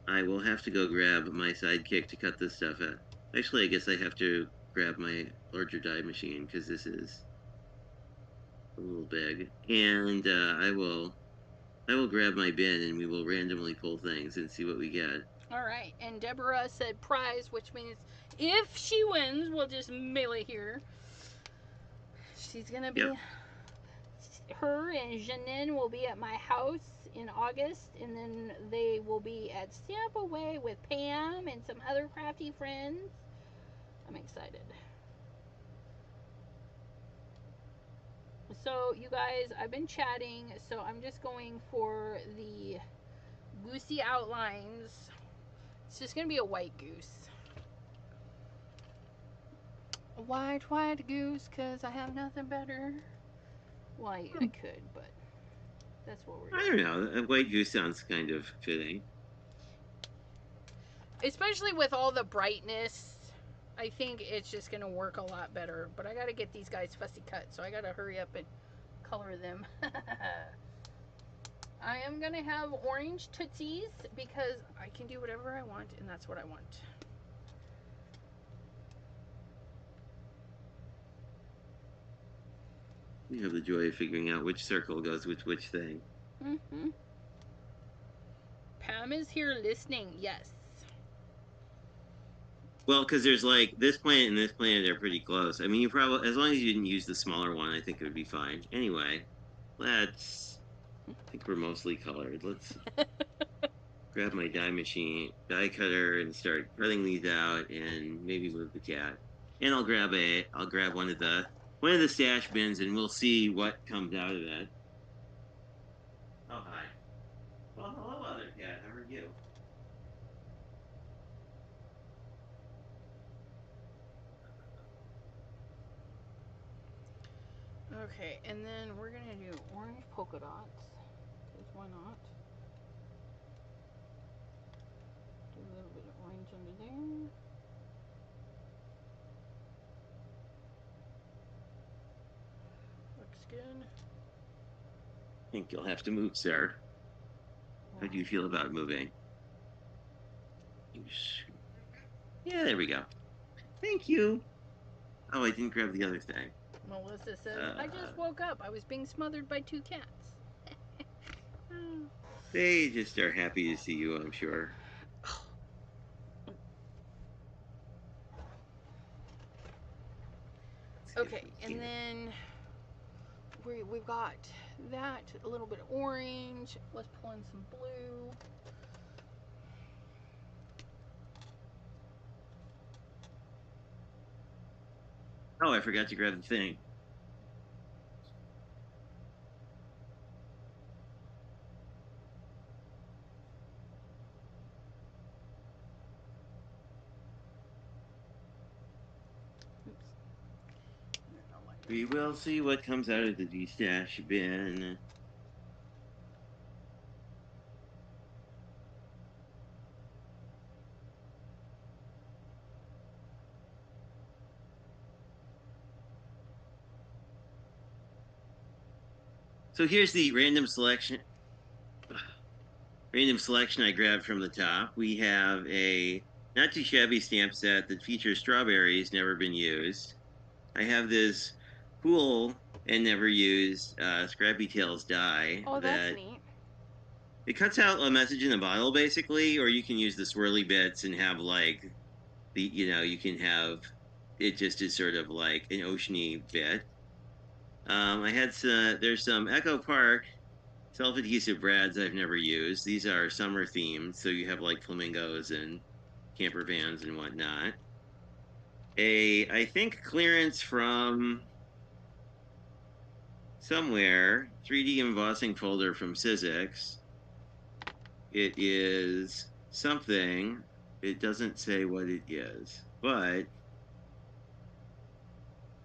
I will have to go grab my sidekick to cut this stuff out. Actually, I guess I have to grab my larger die machine because this is a little big. And I will grab my bin and we will randomly pull things and see what we get. All right. And Deborah said prize, which means if she wins, we'll just mail it here. She's going to be... Yep. Her and Janine will be at my house in August, and then they will be at Stamp Away with Pam and some other crafty friends. I'm excited. So, you guys, I've been chatting, so I'm just going for the goosey outlines. It's just going to be a white goose. A white goose, because I have nothing better. Well, I could, but that's what we're doing. I don't know. A white goose sounds kind of fitting. Especially with all the brightness, I think it's just going to work a lot better. But I got to get these guys fussy cut, so I got to hurry up and color them. I am going to have orange tootsies because I can do whatever I want, and that's what I want. You have the joy of figuring out which circle goes with which thing. Mm-hmm. Pam is here listening, yes. Well, because there's like this planet and this planet are pretty close. I mean, you probably, as long as you didn't use the smaller one, I think it would be fine. Anyway, I think we're mostly colored. Let's grab my die cutter, and start cutting these out, and maybe move the cat. And I'll grab one of the stash bins, and we'll see what comes out of that. Oh hi. Well, hello, other cat. How are you? Okay, and then we're gonna do orange polka dots. Because why not? Do a little bit of orange under there. Looks good. I think you'll have to move, sir. How do you feel about moving? Yeah, there we go. Thank you. Oh, I didn't grab the other thing. Melissa says, I just woke up. I was being smothered by 2 cats. They just are happy to see you, I'm sure. Okay, and then we've got that, a little bit of orange. Let's pull in some blue. Oh, I forgot to grab the thing. We will see what comes out of the de-stash bin. So here's the random selection I grabbed from the top. We have a not too shabby stamp set that features strawberries never been used. I have this cool and never used Scrappy Tails die That's that neat. it cuts out a message in a bottle basically, or you can use the swirly bits and have like you can have it just is sort of like an oceany bit. I had there's some Echo Park self-adhesive brads I've never used. These are summer themed, so you have like flamingos and camper vans and whatnot. I think clearance from somewhere, 3D embossing folder from Sizzix. It is something. It doesn't say what it is, but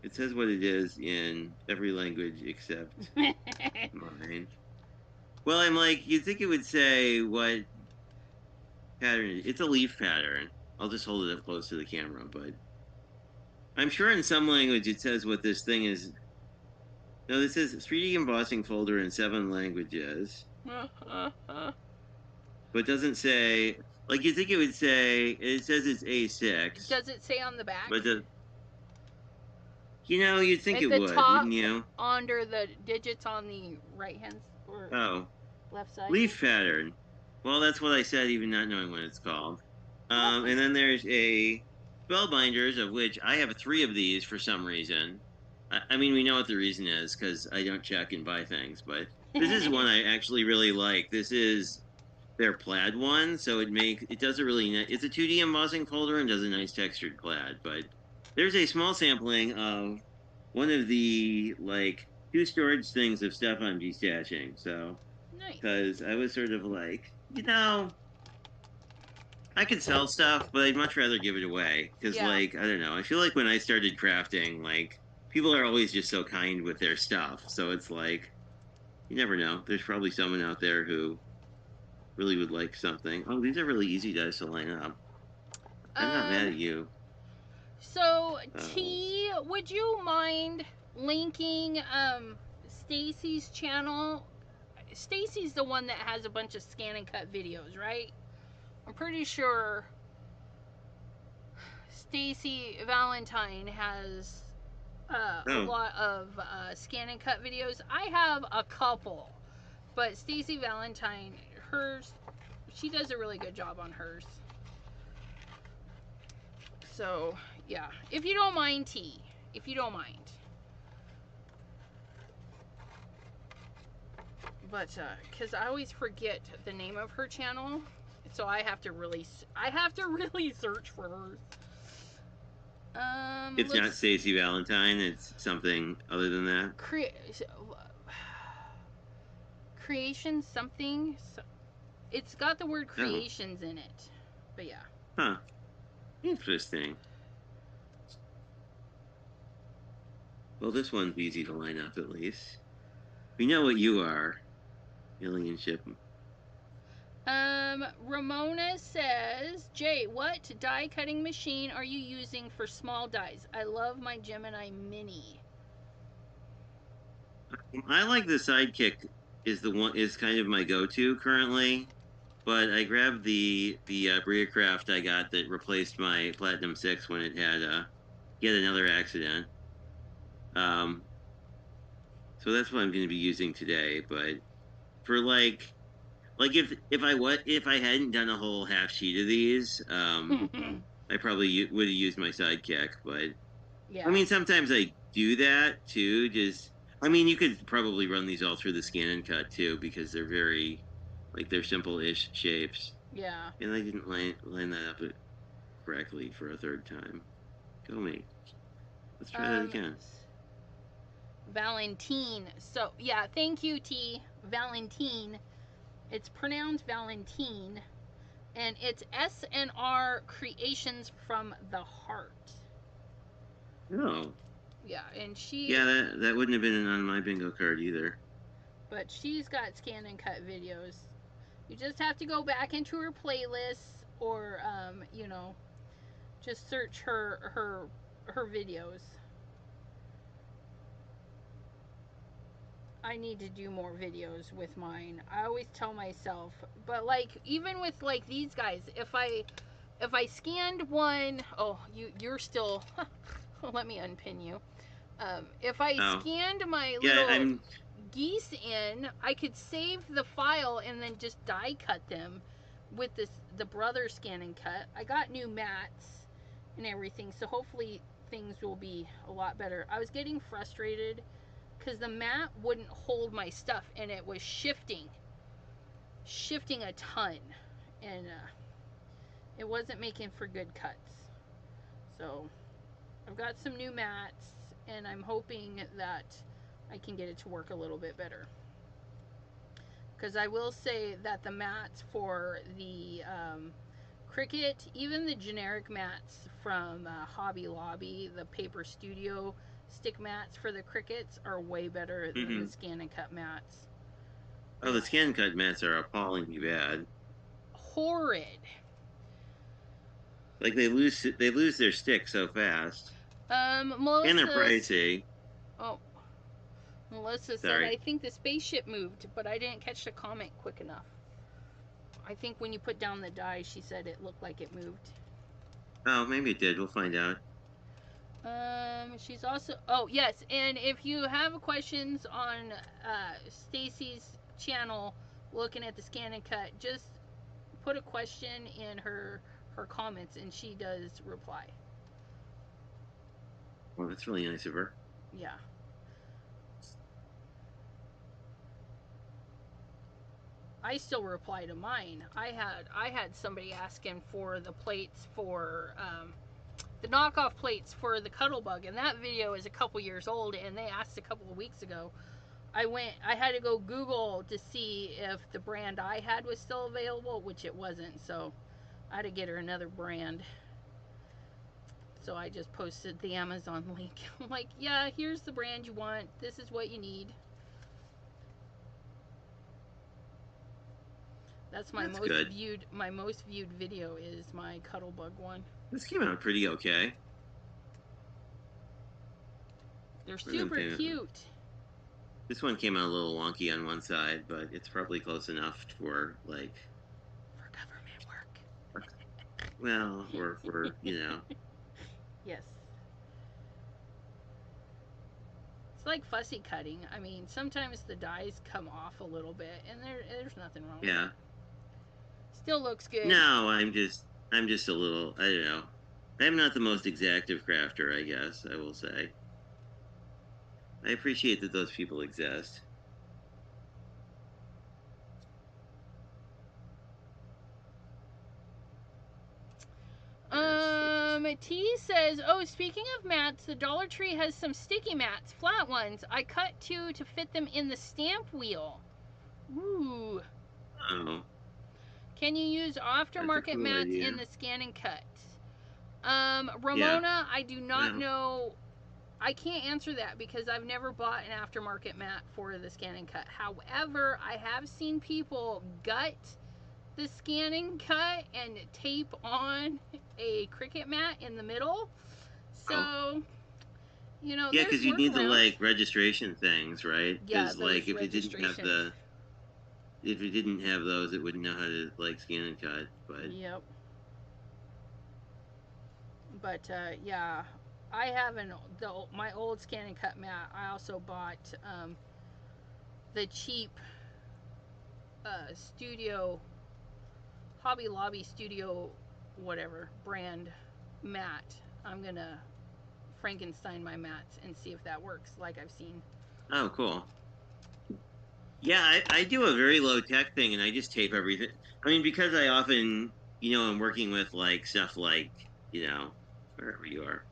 it says what it is in every language except mine. Well, I'm like, you'd think it would say what pattern. It's a leaf pattern. I'll just hold it up close to the camera, but I'm sure in some language it says what this thing is. No, this is 3D embossing folder in 7 languages. But it doesn't say, like you think it would say, it says it's A6. Does it say on the back? But you'd think at it the would, top, wouldn't you? under the digits on the right hand or left side. Leaf pattern. Well, that's what I said, even not knowing what it's called. And then there's a Spellbinders, of which I have 3 of these for some reason. I mean, we know what the reason is because I don't check and buy things, but this is one I actually really like. This is their plaid one, so it does a really nice. It's a 2D embossing folder and does a nice textured plaid. But there's a small sampling of one of the like 2 storage things of stuff I'm destashing. So nice. Because I was sort of like, I could sell stuff, but I'd much rather give it away. Because, like, I don't know. I feel like when I started crafting, like, people are always just so kind with their stuff. So it's like, you never know. There's probably someone out there who really would like something. Oh, these are really easy dice to line up. I'm not mad at you. So, T, would you mind linking Stacy's channel? Stacy's the one that has a bunch of scan and cut videos, right? I'm pretty sure Stacy Valentine has a lot of scan and cut videos. I have a couple, but Stacy Valentine, she does a really good job on hers. So, yeah. If you don't mind, T. If you don't mind. But, because I always forget the name of her channel. So I have to really search for hers. It's not Stacy Valentine. It's something other than that. Creation something. It's got the word creations in it. But yeah. Huh. Interesting. Well, this one's easy to line up at least. We know what you are, alien ship. Ramona says, Jay, what die cutting machine are you using for small dies? I love my Gemini Mini. I like the Sidekick is kind of my go-to currently, but I grabbed the Briacraft I got that replaced my Platinum 6 when it had yet another accident. Um, so that's what I'm going to be using today. But for like if I hadn't done a whole half sheet of these, I probably would have used my Sidekick. But Yeah. I mean, sometimes I do that too. I mean, you could probably run these all through the scan and cut too because they're they're simple-ish shapes. Yeah. And I didn't line that up correctly for a third time. Go me. Let's try that again. Valentine. So, yeah, thank you, T. Valentine. It's pronounced Valentine. And it's SNR Creations from the Heart. Oh. Yeah, and she... Yeah, that wouldn't have been on my bingo card either. But she's got scan and cut videos. You just have to go back into her playlists or, you know, just search her videos. I need to do more videos with mine. I always tell myself, but like even with like these guys, if I scanned one, oh, you're still let me unpin you. If I scanned my little geese in, I could save the file and then just die cut them with the Brother scan and cut. I got new mats and everything, so hopefully things will be a lot better. I was getting frustrated because the mat wouldn't hold my stuff and it was shifting a ton, and it wasn't making for good cuts. So I've got some new mats and I'm hoping that I can get it to work a little bit better, because I will say that the mats for the Cricut, even the generic mats from Hobby Lobby, the Paper Studio stick mats for the Cricuts are way better than the scan and cut mats. Oh, the scan and cut mats are appallingly bad. Horrid. Like they lose their stick so fast. Melissa, and they're pricey. Oh, Melissa said, I think the spaceship moved, but I didn't catch the comment quick enough. I think when you put down the die, she said it looked like it moved. Oh, maybe it did. We'll find out. She's also... Oh, yes. And if you have questions on Stacy's channel looking at the scan and cut, just put a question in her comments and she does reply. Well, that's really nice of her. Yeah. I still reply to mine. I had somebody asking for the plates for... the knockoff plates for the Cuttlebug, and that video is a couple years old, and they asked a couple of weeks ago. I had to go Google to see if the brand I had was still available, which it wasn't, so I had to get her another brand. So I just posted the Amazon link. I'm like, yeah, here's the brand you want. This is what you need. That's my most viewed video is my Cuttlebug one. This came out pretty okay. They're super cute. This one came out a little wonky on one side, but it's probably close enough for like... for government work. Well, or for, you know. Yes. It's like fussy cutting. I mean, sometimes the dies come off a little bit, and there's nothing wrong with it. Still looks good. No, I'm just a little, I don't know. I'm not the most exactive crafter, I guess, I will say. I appreciate that those people exist. T says, oh, speaking of mats, the Dollar Tree has some sticky mats, flat ones. I cut 2 to fit them in the stamp wheel. Ooh. Oh. Can you use aftermarket mats in the scan and cut? Ramona, I do not know. I can't answer that because I've never bought an aftermarket mat for the scan and cut. However, I have seen people gut the scan and cut and tape on a Cricut mat in the middle. So, you know, Yeah, there's because you need the workarounds. like registration things, right? Yeah, Because those like if it didn't have registrations. those, it wouldn't know how to like scan and cut. But Yep. But yeah, I have my old scan and cut mat. I also bought the cheap studio Hobby Lobby studio whatever brand mat. I'm gonna Frankenstein my mats and see if that works like I've seen. oh, cool. Yeah, I do a very low tech thing, and I just tape everything. I mean, because I often, I'm working with like stuff like, wherever you are,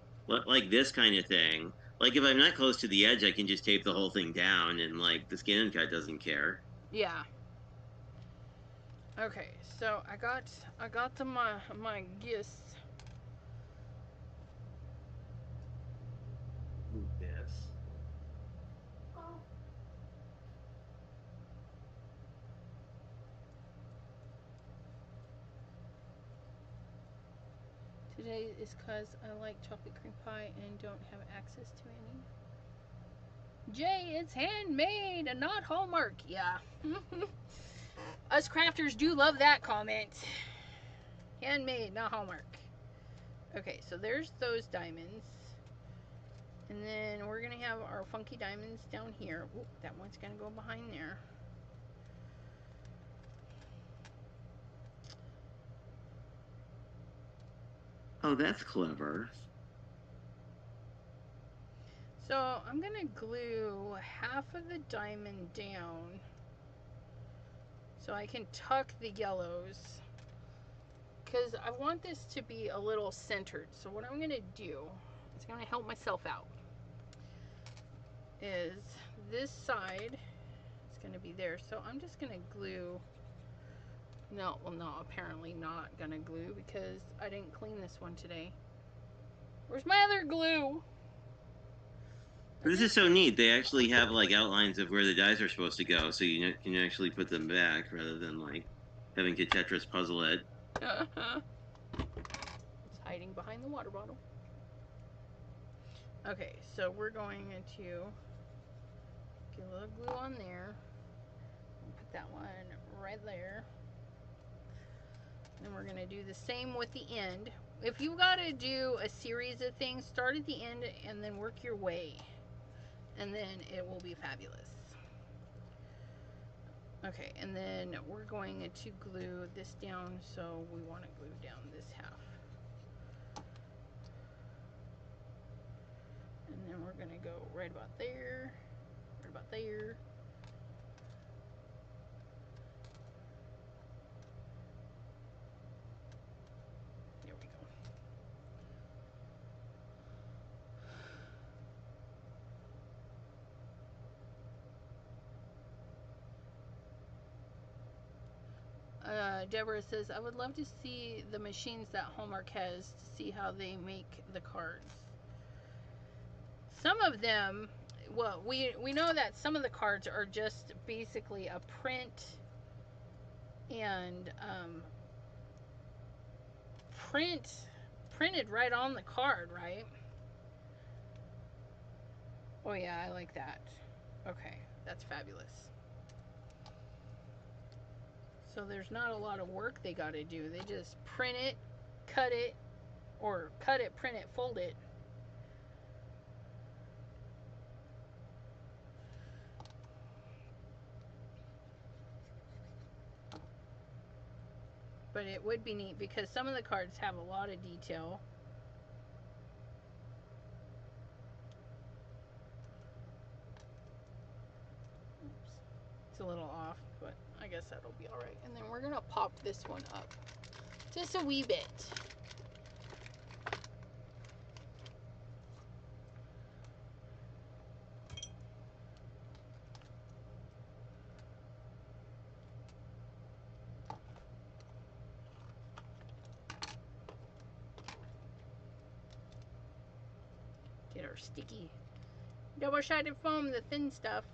like this kind of thing. Like if I'm not close to the edge, I can just tape the whole thing down, and like the scan and cut doesn't care. Yeah. Okay, so I got my gifts. This. Today is because I like chocolate cream pie and don't have access to any. Jay, it's handmade and not Hallmark. Yeah. Us crafters do love that comment. Handmade, not Hallmark. Okay, so there's those diamonds. And then we're going to have our funky diamonds down here. Ooh, that one's going to go behind there. Oh, that's clever. So I'm going to glue half of the diamond down so I can tuck the yellows. Because I want this to be a little centered. So what I'm going to do, it's going to help myself out, is this side is going to be there. So I'm just going to glue. No, well, no, apparently not going to glue because I didn't clean this one today. Where's my other glue? This is so neat. They actually have like outlines of where the dies are supposed to go, so you can actually put them back rather than like having to Tetris puzzle it. It's hiding behind the water bottle. Okay, so we're going to get a little glue on there. Put that one right there. And we're going to do the same with the end. If you got to do a series of things, start at the end and then work your way. And then it will be fabulous. Okay, and then we're going to glue this down, so we want to glue down this half. And then we're going to go right about there, right about there. There we go. Deborah says, I would love to see the machines that Hallmark has to see how they make the cards. Some of them, well, we know that some of the cards are just basically a print and printed right on the card, right? Oh yeah, I like that. Okay, that's fabulous. So there's not a lot of work they got to do. They just print it, cut it, or cut it, print it, fold it. But it would be neat because some of the cards have a lot of detail. Oops. It's a little off, but I guess that'll be alright. And then we're going to pop this one up just a wee bit. Get our sticky Double-sided foam, the thin stuff.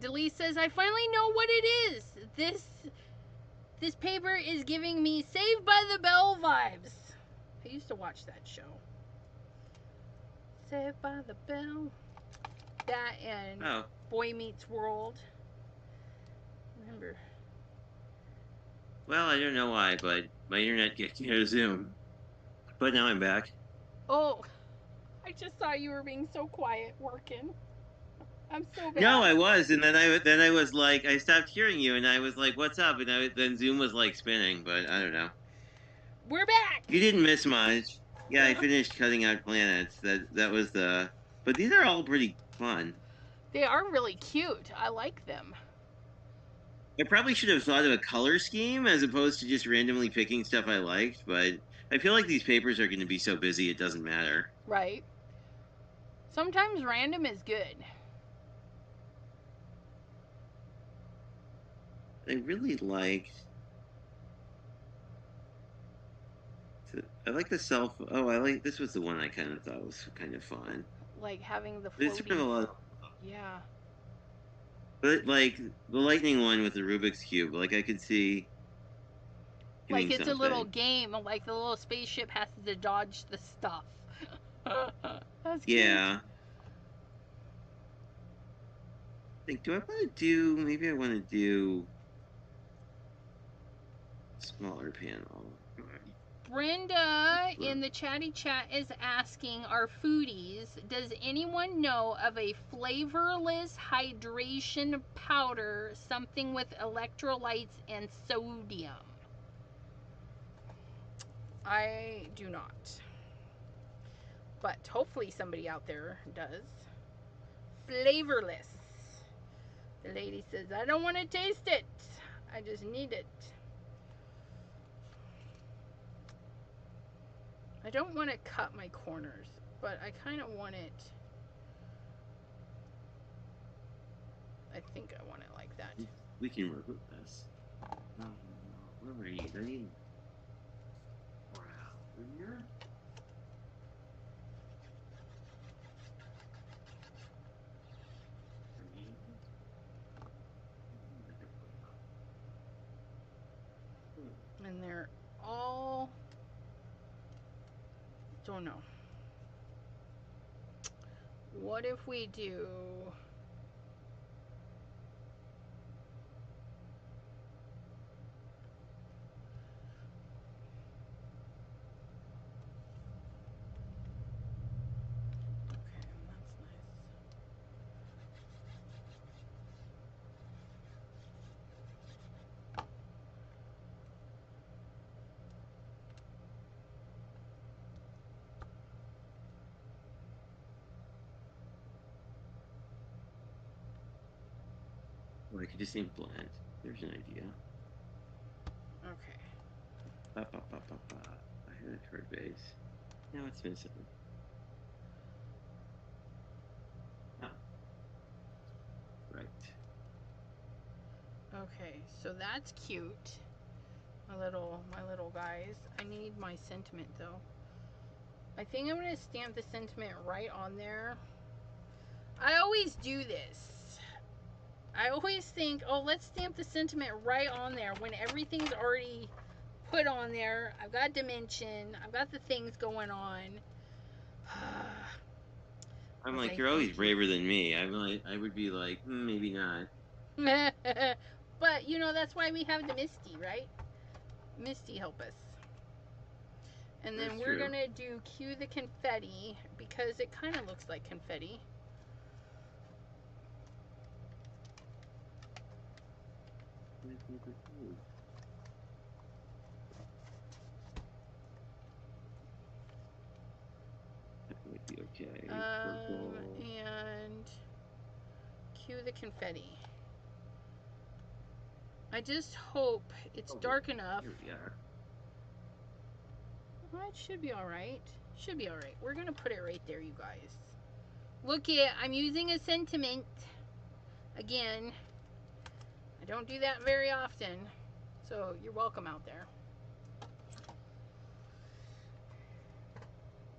Delise says, I finally know what it is. This paper is giving me Saved by the Bell vibes. I used to watch that show. Saved by the Bell. That and Boy Meets World. Remember. Well, I don't know why, but my internet kicked me out of Zoom. But now I'm back. Oh, I just saw you were being so quiet working. I'm so bad. No, I was, and then I was like, I stopped hearing you, and I was like, "What's up?" And then Zoom was like spinning, but I don't know. We're back. You didn't miss much. Yeah, I finished cutting out planets. That was the. But these are all pretty fun. They are really cute. I like them. I probably should have thought of a color scheme as opposed to just randomly picking stuff I liked, but I feel like these papers are going to be so busy it doesn't matter. Right. Sometimes random is good. I really liked. I like the self. Oh, I like this was the one I kind of thought was kind of fun. Like having the floaty. There's sort of a lot. Yeah. But like the lightning one with the Rubik's cube, like I could see. Like it's something. A little game. Like the little spaceship has to dodge the stuff. That's cute. Yeah. Think, do I want to do? Maybe I want to do smaller panel. Brenda in the chatty chat is asking our foodies, does anyone know of a flavorless hydration powder, something with electrolytes and sodium? I do not. But hopefully somebody out there does. Flavorless. The lady says, I don't want to taste it. I just need it. I don't want to cut my corners, but I kind of want it. I think I want it like that. We can work with this. Where were you? Wow. Here? And they're all, don't know. What if we do Or I could just name blend. There's an idea. Okay. I had a card base. Now it's missing. Oh. Right. Okay, so that's cute. My little guys. I need my sentiment though. I think I'm gonna stamp the sentiment right on there. I always do this. I always think, oh, let's stamp the sentiment right on there when everything's already put on there. I've got dimension. I've got the things going on. I'm like, you're always braver than me. I would be like, maybe not. But, you know, that's why we have the Misty, right? Misty help us. And then we're going to do cue the confetti because it kind of looks like confetti. That might be okay. And cue the confetti. I just hope it's dark enough. Here we are. Well, it should be alright. Should be alright. We're going to put it right there, you guys. Look it, I'm using a sentiment. Again, I don't do that very often. So you're welcome out there.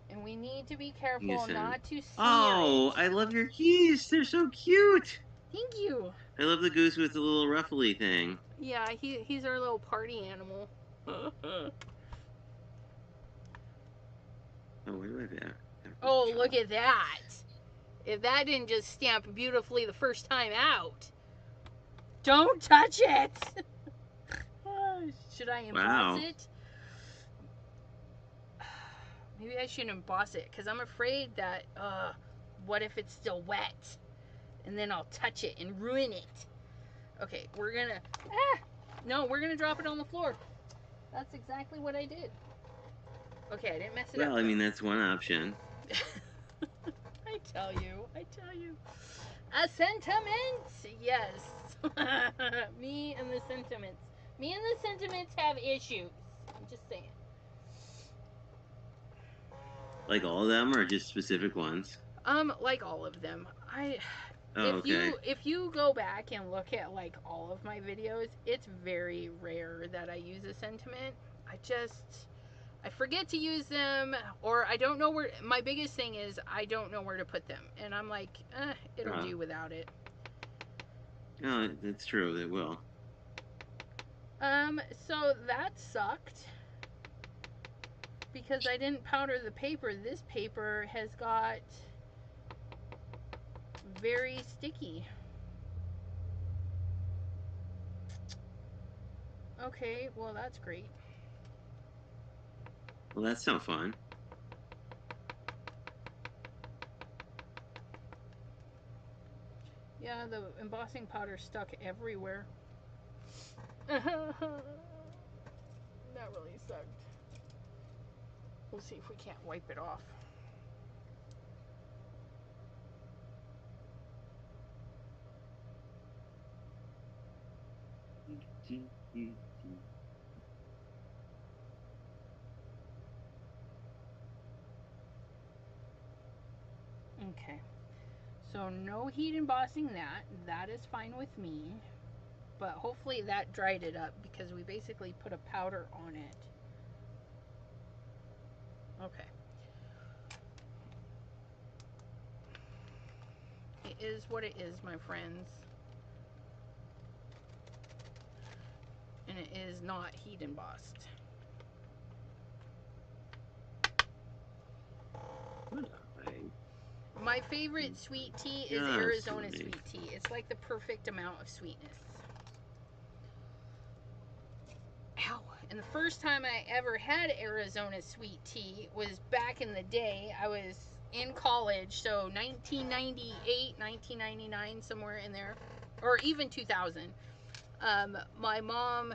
And we need to be careful not to smear Oh, I love your keys. They're so cute. Thank you. I love the goose with the little ruffly thing. Yeah, he's our little party animal. Oh, where do I have? Oh, look at that. If that didn't just stamp beautifully the first time out. Don't touch it. Should I emboss it? Maybe I shouldn't emboss it because I'm afraid that, what if it's still wet? And then I'll touch it and ruin it. Okay, we're gonna, no, we're gonna drop it on the floor. That's exactly what I did. Okay, I didn't mess it up. Well, I mean, that's one option. I tell you. A sentiment, yes. Me and the sentiments. Me and the sentiments have issues. I'm just saying. Like all of them, or just specific ones? Like all of them. Okay. If you go back and look at like all of my videos, it's very rare that I use a sentiment. I forget to use them, or I don't know where. My biggest thing is I don't know where to put them, and I'm like, it'll do without it. Oh, that's true. It will. So that sucked because I didn't powder the paper. This paper has got very sticky. Okay, well that's great. Well, that's no fun. Yeah, the embossing powder stuck everywhere. That really sucked. We'll see if we can't wipe it off. Okay. So no heat embossing that. That is fine with me. But hopefully that dried it up because we basically put a powder on it. Okay. It is what it is, my friends. And it is not heat embossed. My favorite sweet tea is Arizona sweet tea. It's like the perfect amount of sweetness. Ow. And the first time I ever had Arizona sweet tea was back in the day. I was in college, so 1998, 1999, somewhere in there, or even 2000. My mom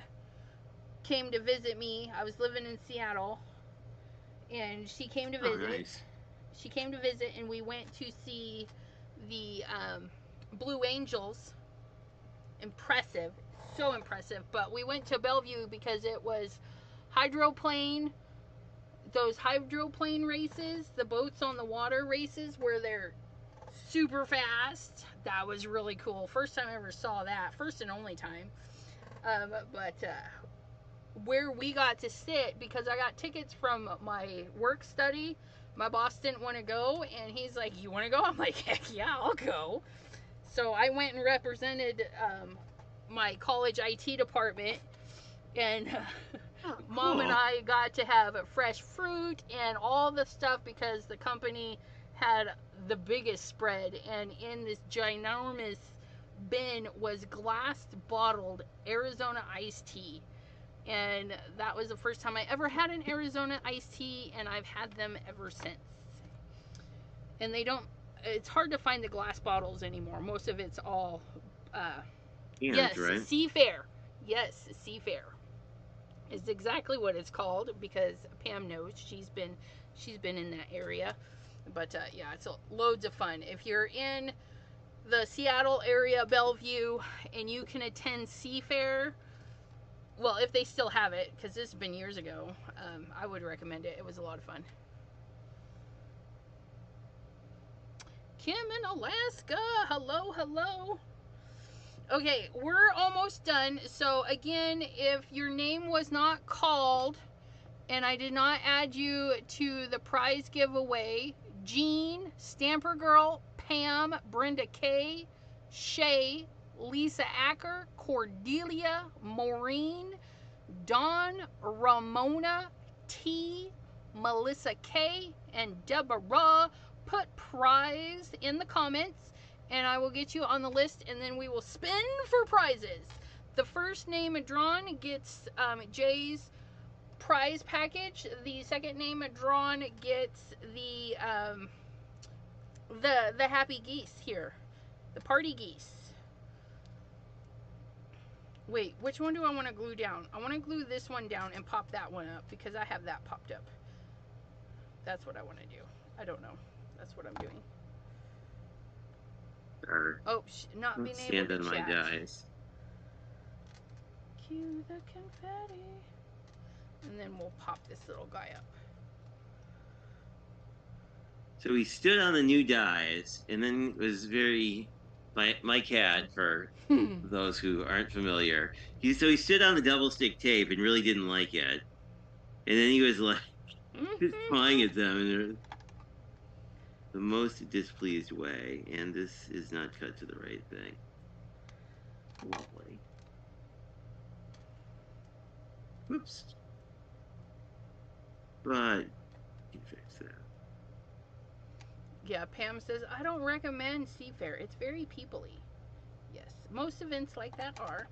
came to visit me. I was living in Seattle, and she came to visit. Oh, nice. She came to visit, and we went to see the Blue Angels. Impressive, so impressive. But we went to Bellevue because it was hydroplane. Those hydroplane races, the boats on the water races, where they're super fast. That was really cool. First time I ever saw that. First and only time. Where we got to sit, because I got tickets from my work study, my boss didn't want to go, and he's like, you want to go? I'm like, heck yeah, I'll go. So I went and represented my college IT department, and cool. Mom and I got to have fresh fruit and all the stuff because the company had the biggest spread, and in this ginormous bin was glass bottled Arizona iced tea. And that was the first time I ever had an Arizona iced tea, and I've had them ever since. And it's hard to find the glass bottles anymore. Most of it's all, yes, right? Seafair. Yes, Seafair is exactly what it's called because Pam knows. She's been in that area. But yeah, it's loads of fun. If you're in the Seattle area, Bellevue, and you can attend Seafair, well, if they still have it, because this has been years ago, I would recommend it. It was a lot of fun. Kim in Alaska. Hello, hello. Okay, we're almost done. So again, if your name was not called and I did not add you to the prize giveaway, Jean, Stamper Girl, Pam, Brenda K, Shay, Lisa Acker, Cordelia, Maureen, Dawn, Ramona, T, Melissa K, and Deborah, put prize in the comments and I will get you on the list and then we will spin for prizes. The first name drawn gets Jay's prize package. The second name drawn gets the happy geese here, the party geese. Wait, which one do I want to glue down? I want to glue this one down and pop that one up because I have that popped up. That's what I want to do. I don't know. That's what I'm doing. Oh, not being able to chat. My dice. Cue the confetti. And then we'll pop this little guy up. So he stood on the new dies and then was very... My cat, for those who aren't familiar, he stood on the double stick tape and really didn't like it. And then he was like, just pawing at them in the most displeased way. And this is not cut to the right thing. Lovely. Whoops. But you can fix that. Yeah, Pam says, I don't recommend Seafair. It's very people-y. Yes, most events like that are.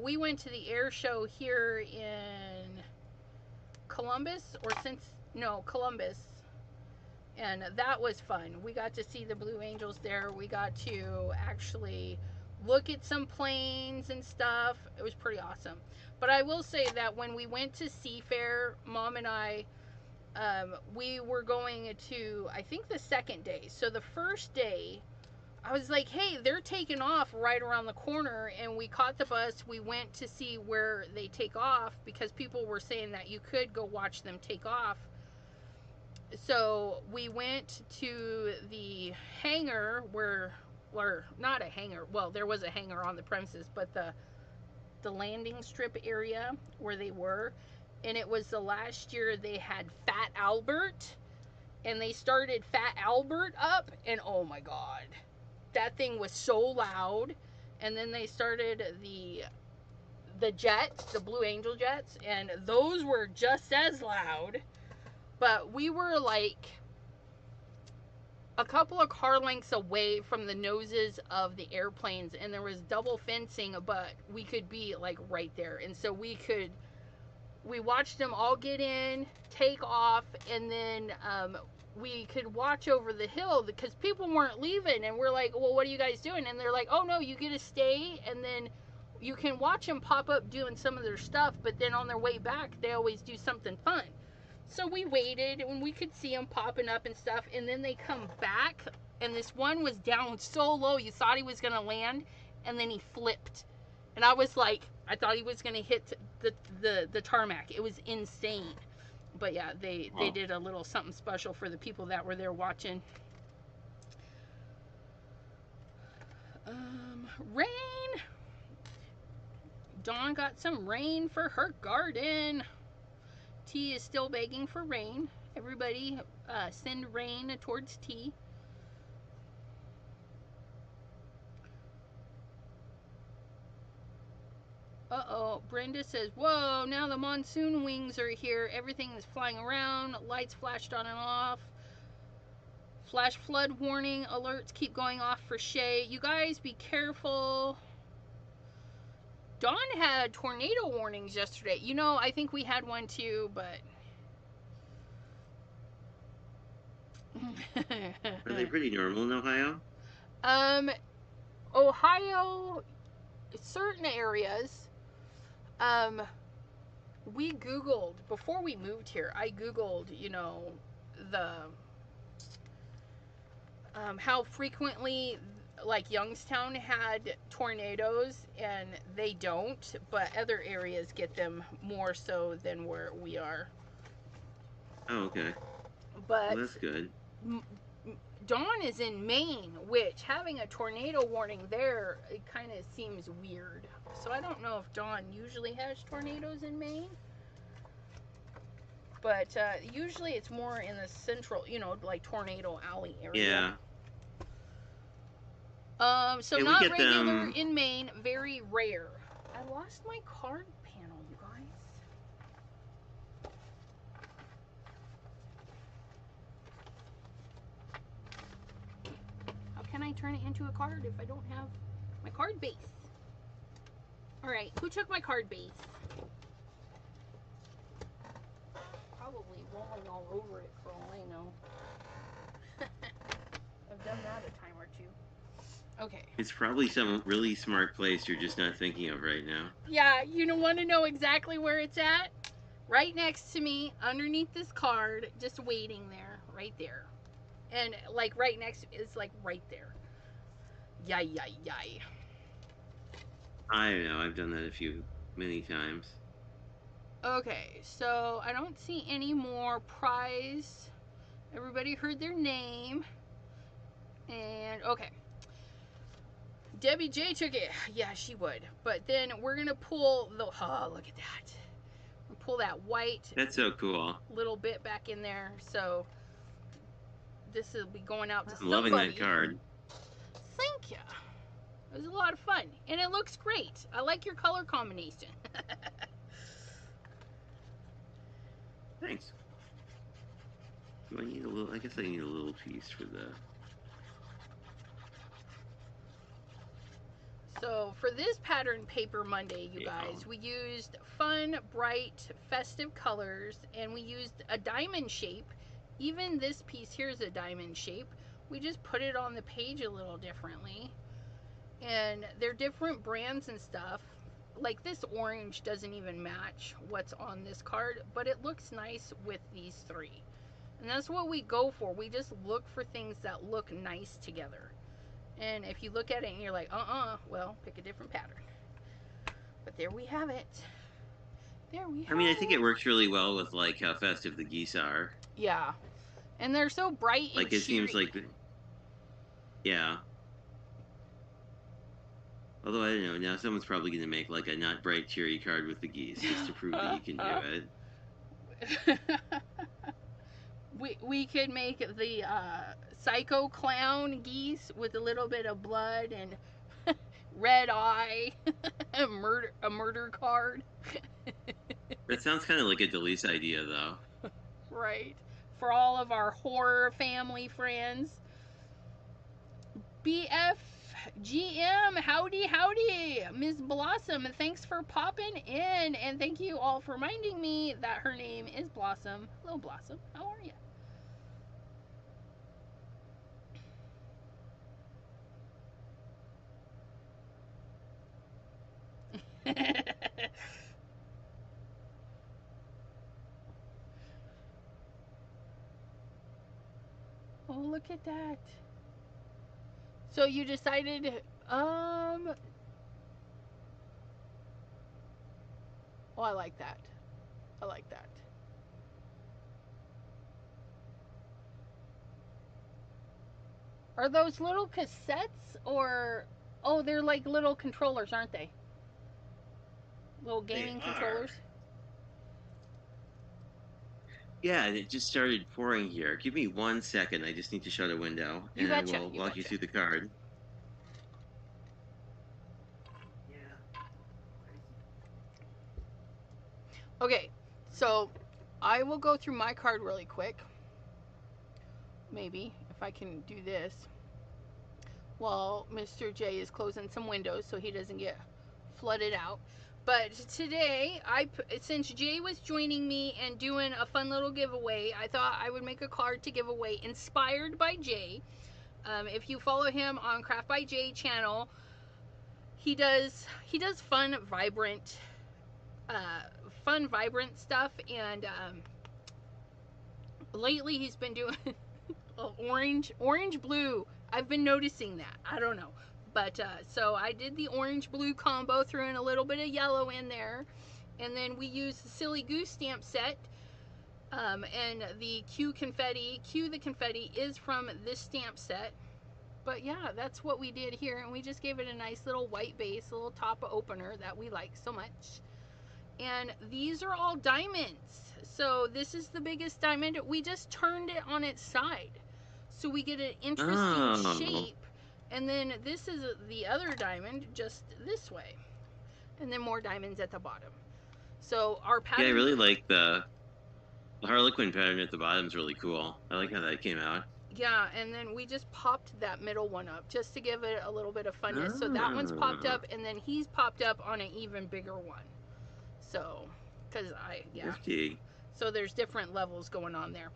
We went to the air show here in Columbus, Columbus. And that was fun. We got to see the Blue Angels there. We got to actually look at some planes and stuff. It was pretty awesome. But I will say that when we went to Seafair, Mom and I, we were going to, I think, the second day. So the first day, I was like, hey, they're taking off right around the corner. And we caught the bus. We went to see where they take off because people were saying that you could go watch them take off. So we went to the hangar or not a hangar. Well, there was a hangar on the premises, but the landing strip area where they were. And it was the last year they had Fat Albert, and they started Fat Albert up, and oh my god, that thing was so loud. And then they started the jets, the Blue Angel jets, and those were just as loud. But we were like a couple of car lengths away from the noses of the airplanes, and there was double fencing, but we could be like right there. And so we watched them all get in, take off, and then we could watch over the hill because people weren't leaving. And we're like, well, what are you guys doing? And they're like, oh no, you get to stay, and then you can watch them pop up doing some of their stuff, but then on their way back, they always do something fun. So we waited, and we could see them popping up and stuff, and then they come back, and this one was down so low, you thought he was going to land, and then he flipped. And I was like, I thought he was going to hit the tarmac. It was insane. But yeah, they did a little something special for the people that were there watching. Rain! Dawn got some rain for her garden. T is still begging for rain. Everybody send rain towards T. Uh-oh, Brenda says, whoa, now the monsoon wings are here. Everything is flying around. Lights flashed on and off. Flash flood warning alerts keep going off for Shay. You guys be careful. Dawn had tornado warnings yesterday. You know, I think we had one too, but... Are they pretty normal in Ohio? Ohio, certain areas. We Googled, before we moved here, I Googled, you know, how frequently, like, Youngstown had tornadoes, and they don't, but other areas get them more so than where we are. Oh, okay. But well, that's good. Dawn is in Maine, which having a tornado warning there, it kind of seems weird. So I don't know if Dawn usually has tornadoes in Maine. But usually it's more in the central, like Tornado Alley area. Yeah. So Yeah, we not get regular them. in Maine, very rare. I lost my card panel, you guys. How can I turn it into a card if I don't have my card base? Alright, who took my card base? Probably rolling all over it for all I know. I've done that a time or two. Okay. It's probably some really smart place you're just not thinking of right now. Yeah, you don't want to know exactly where it's at? Right next to me, underneath this card, just waiting there, right there. And like right next, it's like right there. Yay. I know, I've done that many times. Okay, so I don't see any more prize. Everybody heard their name. And okay. Debbie J took it. Yeah, she would. But then we're going to pull the... Oh, look at that. We'll pull that white... That's so cool. Little bit back in there. So this will be going out to I'm somebody. loving that card. Thank you. It was a lot of fun. And it looks great. I like your color combination. Thanks. Do I need a little... I guess I need a little piece for the... So for this pattern paper Monday, you guys, we used fun, bright, festive colors, and we used a diamond shape. Even this piece here is a diamond shape. We just put it on the page a little differently. And they're different brands and stuff. Like this orange doesn't even match what's on this card, but it looks nice with these three. And that's what we go for. We just look for things that look nice together. And if you look at it and you're like, well, pick a different pattern. But there we have it. There we have it. I mean, I think it works really well with, like, how festive the geese are. Yeah. And they're so bright and like, it cheery. seems like... Yeah. Although, I don't know, now someone's probably going to make, like, a not bright, cheery card with the geese just to prove that you can do it. we could make the psycho clown geese with a little bit of blood and red eye, a murder card. That sounds kind of like a Delise idea, though. Right. For all of our horror family friends. BFGM, howdy, Ms. Blossom, thanks for popping in, and thank you all for reminding me that her name is Blossom. Hello, Blossom. How are you? Oh, look at that. So you decided, oh, I like that. I like that. Are those little cassettes or, oh, they're like little controllers, aren't they? Little gaming controllers? Yeah, and it just started pouring here. Give me 1 second. I just need to shut a window, and I will walk you through the card. Yeah. Okay, so I will go through my card really quick. Maybe, if I can do this. While Mr. J is closing some windows so he doesn't get flooded out. But today, since Jay was joining me and doing a fun little giveaway, I thought I would make a card to give away inspired by Jay. If you follow him on Craft by Jay channel, he does fun, vibrant stuff. And lately he's been doing orange blue. I've been noticing that. I don't know. But, so I did the orange-blue combo, threw in a little bit of yellow in there. And then we used the Silly Goose stamp set And the Q the confetti is from this stamp set. But yeah, that's what we did here, and we just gave it a nice little white base, a little top opener that we like so much. And these are all diamonds. So this is the biggest diamond. We just turned it on its side, so we get an interesting shape. And then this is the other diamond, just this way, and then more diamonds at the bottom. So our pattern. Yeah, I really like the Harlequin pattern at the bottom is really cool. I like how that came out. Yeah, and then we just popped that middle one up just to give it a little bit of funness. So that one's popped up, and then he's popped up on an even bigger one. So, because yeah. 50. So there's different levels going on there.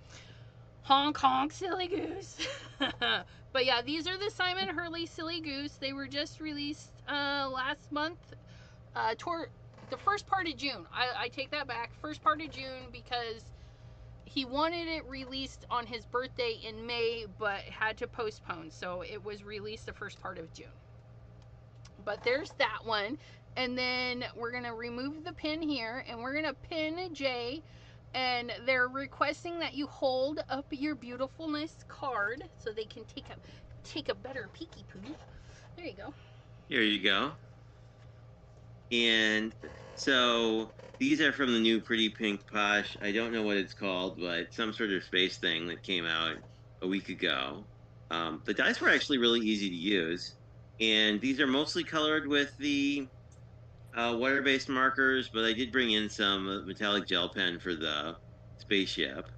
Honk, honk, silly goose. But yeah, these are the Simon Hurley Silly Goose. They were just released last month. Toward the first part of June. I take that back. First part of June, because he wanted it released on his birthday in May, but had to postpone. So it was released the first part of June. But there's that one. And then we're going to remove the pin here, and we're going to pin Jay. And they're requesting that you hold up your beautifulness card so they can take a better peeky poo. There you go. Here you go. And so these are from the new Pretty Pink Posh. I don't know what it's called, but some sort of space thing that came out a week ago. The dies were actually really easy to use. And these are mostly colored with the water-based markers, but I did bring in some metallic gel pen for the spaceship.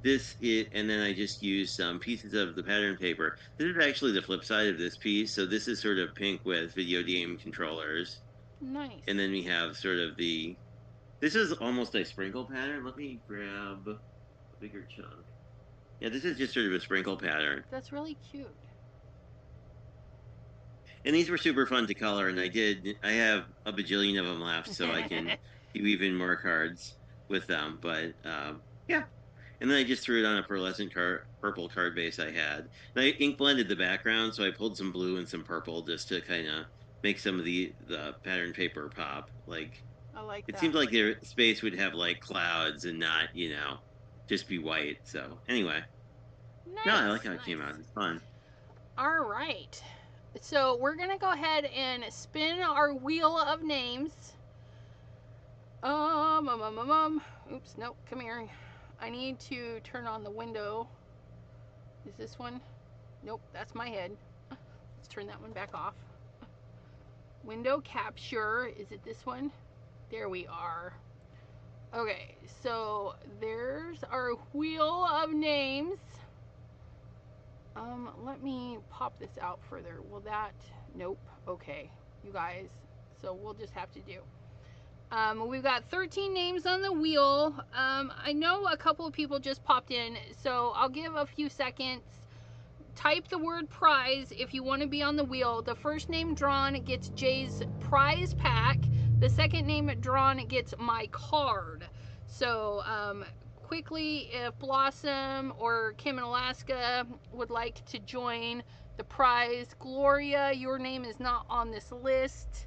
And then I just used some pieces of the pattern paper. This is actually the flip side of this piece. So this is sort of pink with video game controllers. Nice. And then we have sort of this is almost a sprinkle pattern. Let me grab a bigger chunk. Yeah, this is just sort of a sprinkle pattern. That's really cute. And these were super fun to color, and I have a bajillion of them left, so I can do even more cards with them. But yeah. And then I just threw it on a pearlescent purple card base I had. And I ink blended the background, so I pulled some blue and some purple just to kind of make some of the pattern paper pop. Like, I like that. It seemed like their space would have like clouds and not, just be white. So anyway. Nice, no, I like how it came out. It's fun. All right. So we're going to go ahead and spin our wheel of names. Oops, nope, come here. I need to turn on the window. Is this one? Nope, that's my head. Let's turn that one back off. Window capture. Is it this one? There we are. Okay, so there's our wheel of names. Let me pop this out further. Will that? Nope. Okay, you guys. So we'll just have to do. We've got 13 names on the wheel. I know a couple of people just popped in, so I'll give a few seconds. Type the word prize if you want to be on the wheel. The first name drawn gets Jay's prize pack. The second name drawn gets my card. So, quickly, if Blossom or Kim in Alaska would like to join the prize, Gloria, your name is not on this list.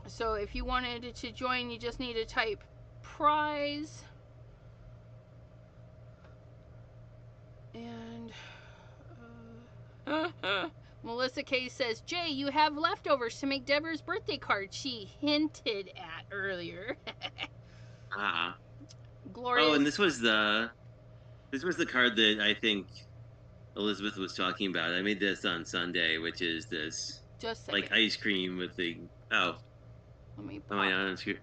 So if you wanted to join, you just need to type prize. And Melissa K says, Jay, you have leftovers to make Deborah's birthday card she hinted at earlier. Gloria. Oh, and this was the card that I think Elizabeth was talking about. I made this on Sunday, which is this just like ice cream with the Let me pop. Am I on screen?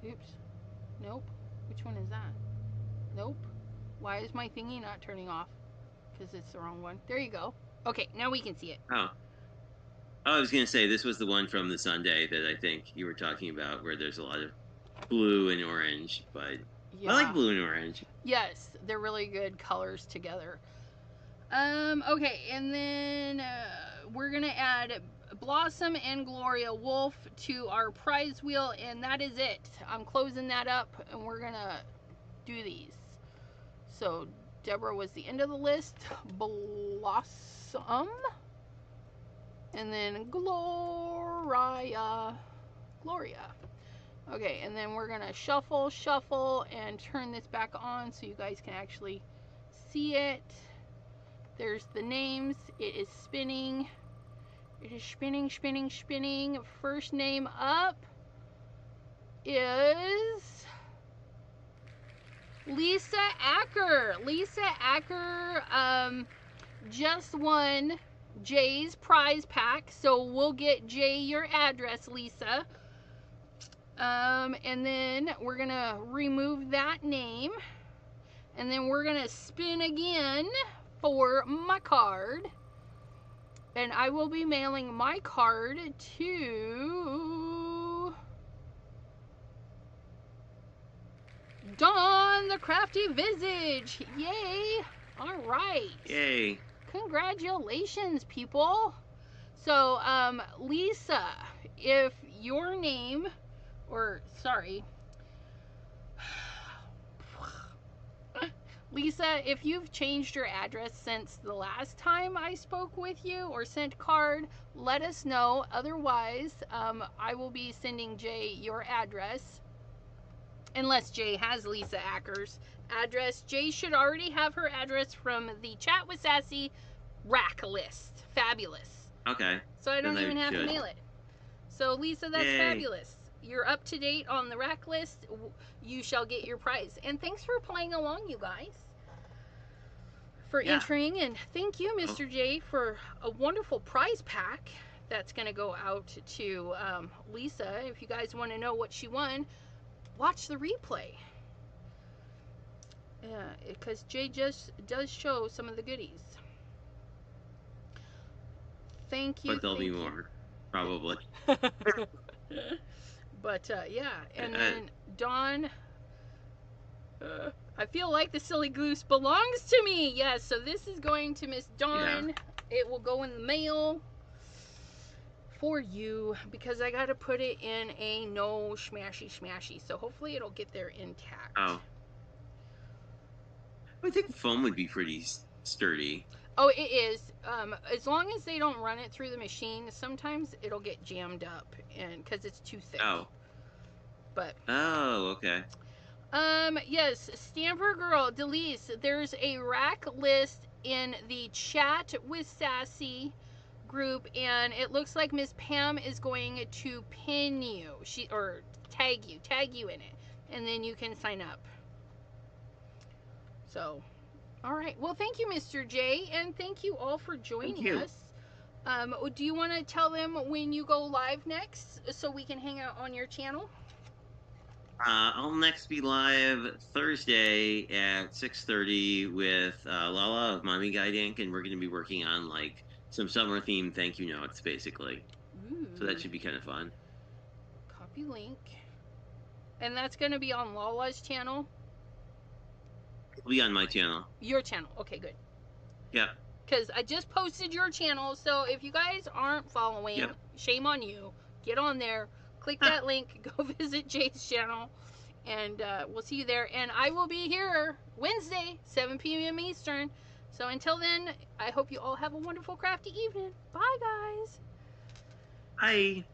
Oops. Nope. Which one is that? Nope. Why is my thingy not turning off? Because it's the wrong one. There you go. Okay, now we can see it. Oh, I was going to say, this was the one from the Sunday that I think you were talking about, where there's a lot of blue and orange, but yeah. I like blue and orange. Yes, they're really good colors together. Okay, and then we're going to add Blossom and Gloria Wolf to our prize wheel, and that is it. I'm closing that up, and we're going to do these. So, Deborah was the end of the list. Blossom. And then Gloria. Okay, and then we're gonna shuffle, and turn this back on so you guys can actually see it. There's the names. It is spinning. It is spinning. First name up is Lisa Acker. Lisa Acker just won Jay's prize pack, so we'll get Jay your address, Lisa. And then we're gonna remove that name, and then we're gonna spin again for my card, and I will be mailing my card to Dawn the Crafty Visage. Yay! All right. Yay. Congratulations, people. So, Lisa, if your name, or sorry, Lisa, if you've changed your address since the last time I spoke with you or sent card, let us know. Otherwise, I will be sending Jay your address. Unless Jay has Lisa Acker's address. Jay should already have her address from the Chat with Sassy rack list. Fabulous. Okay. So I don't even have to mail it. So Lisa, that's fabulous. You're up to date on the rack list. You shall get your prize. And thanks for playing along, you guys. For entering. And thank you, Mr. J, for a wonderful prize pack that's going to go out to Lisa. If you guys want to know what she won, watch the replay. Because Jay just does show some of the goodies. Thank you. But there'll be more, probably. But yeah, and then Dawn, I feel like the silly goose belongs to me. Yes, so this is going to Miss Dawn. Yeah. It will go in the mail for you because I got to put it in a no smashy. So hopefully it'll get there intact. Oh. I think foam would be pretty sturdy. Oh, it is. As long as they don't run it through the machine, sometimes it'll get jammed up, and because it's too thick. Oh. But. Oh, okay. Yes, Stamper Girl, Delise, there's a rack list in the Chat with Sassy group, and it looks like Miss Pam is going to pin you, or tag you in it, and then you can sign up. So. All right. Well, thank you, Mr. J, and thank you all for joining us. Do you want to tell them when you go live next so we can hang out on your channel? I'll next be live Thursday at 6:30 with Lala of Mommy Guide Inc., and we're going to be working on like some summer themed thank you notes, basically. Ooh. So that should be kind of fun. Copy link. And that's going to be on Lala's channel? It'll be on my channel. Your channel. Okay, good. Yeah. Because I just posted your channel, so if you guys aren't following, shame on you. Get on there. Click that link. Go visit Jay's channel. And we'll see you there. And I will be here Wednesday, 7 p.m. Eastern. So until then, I hope you all have a wonderful crafty evening. Bye, guys. Bye.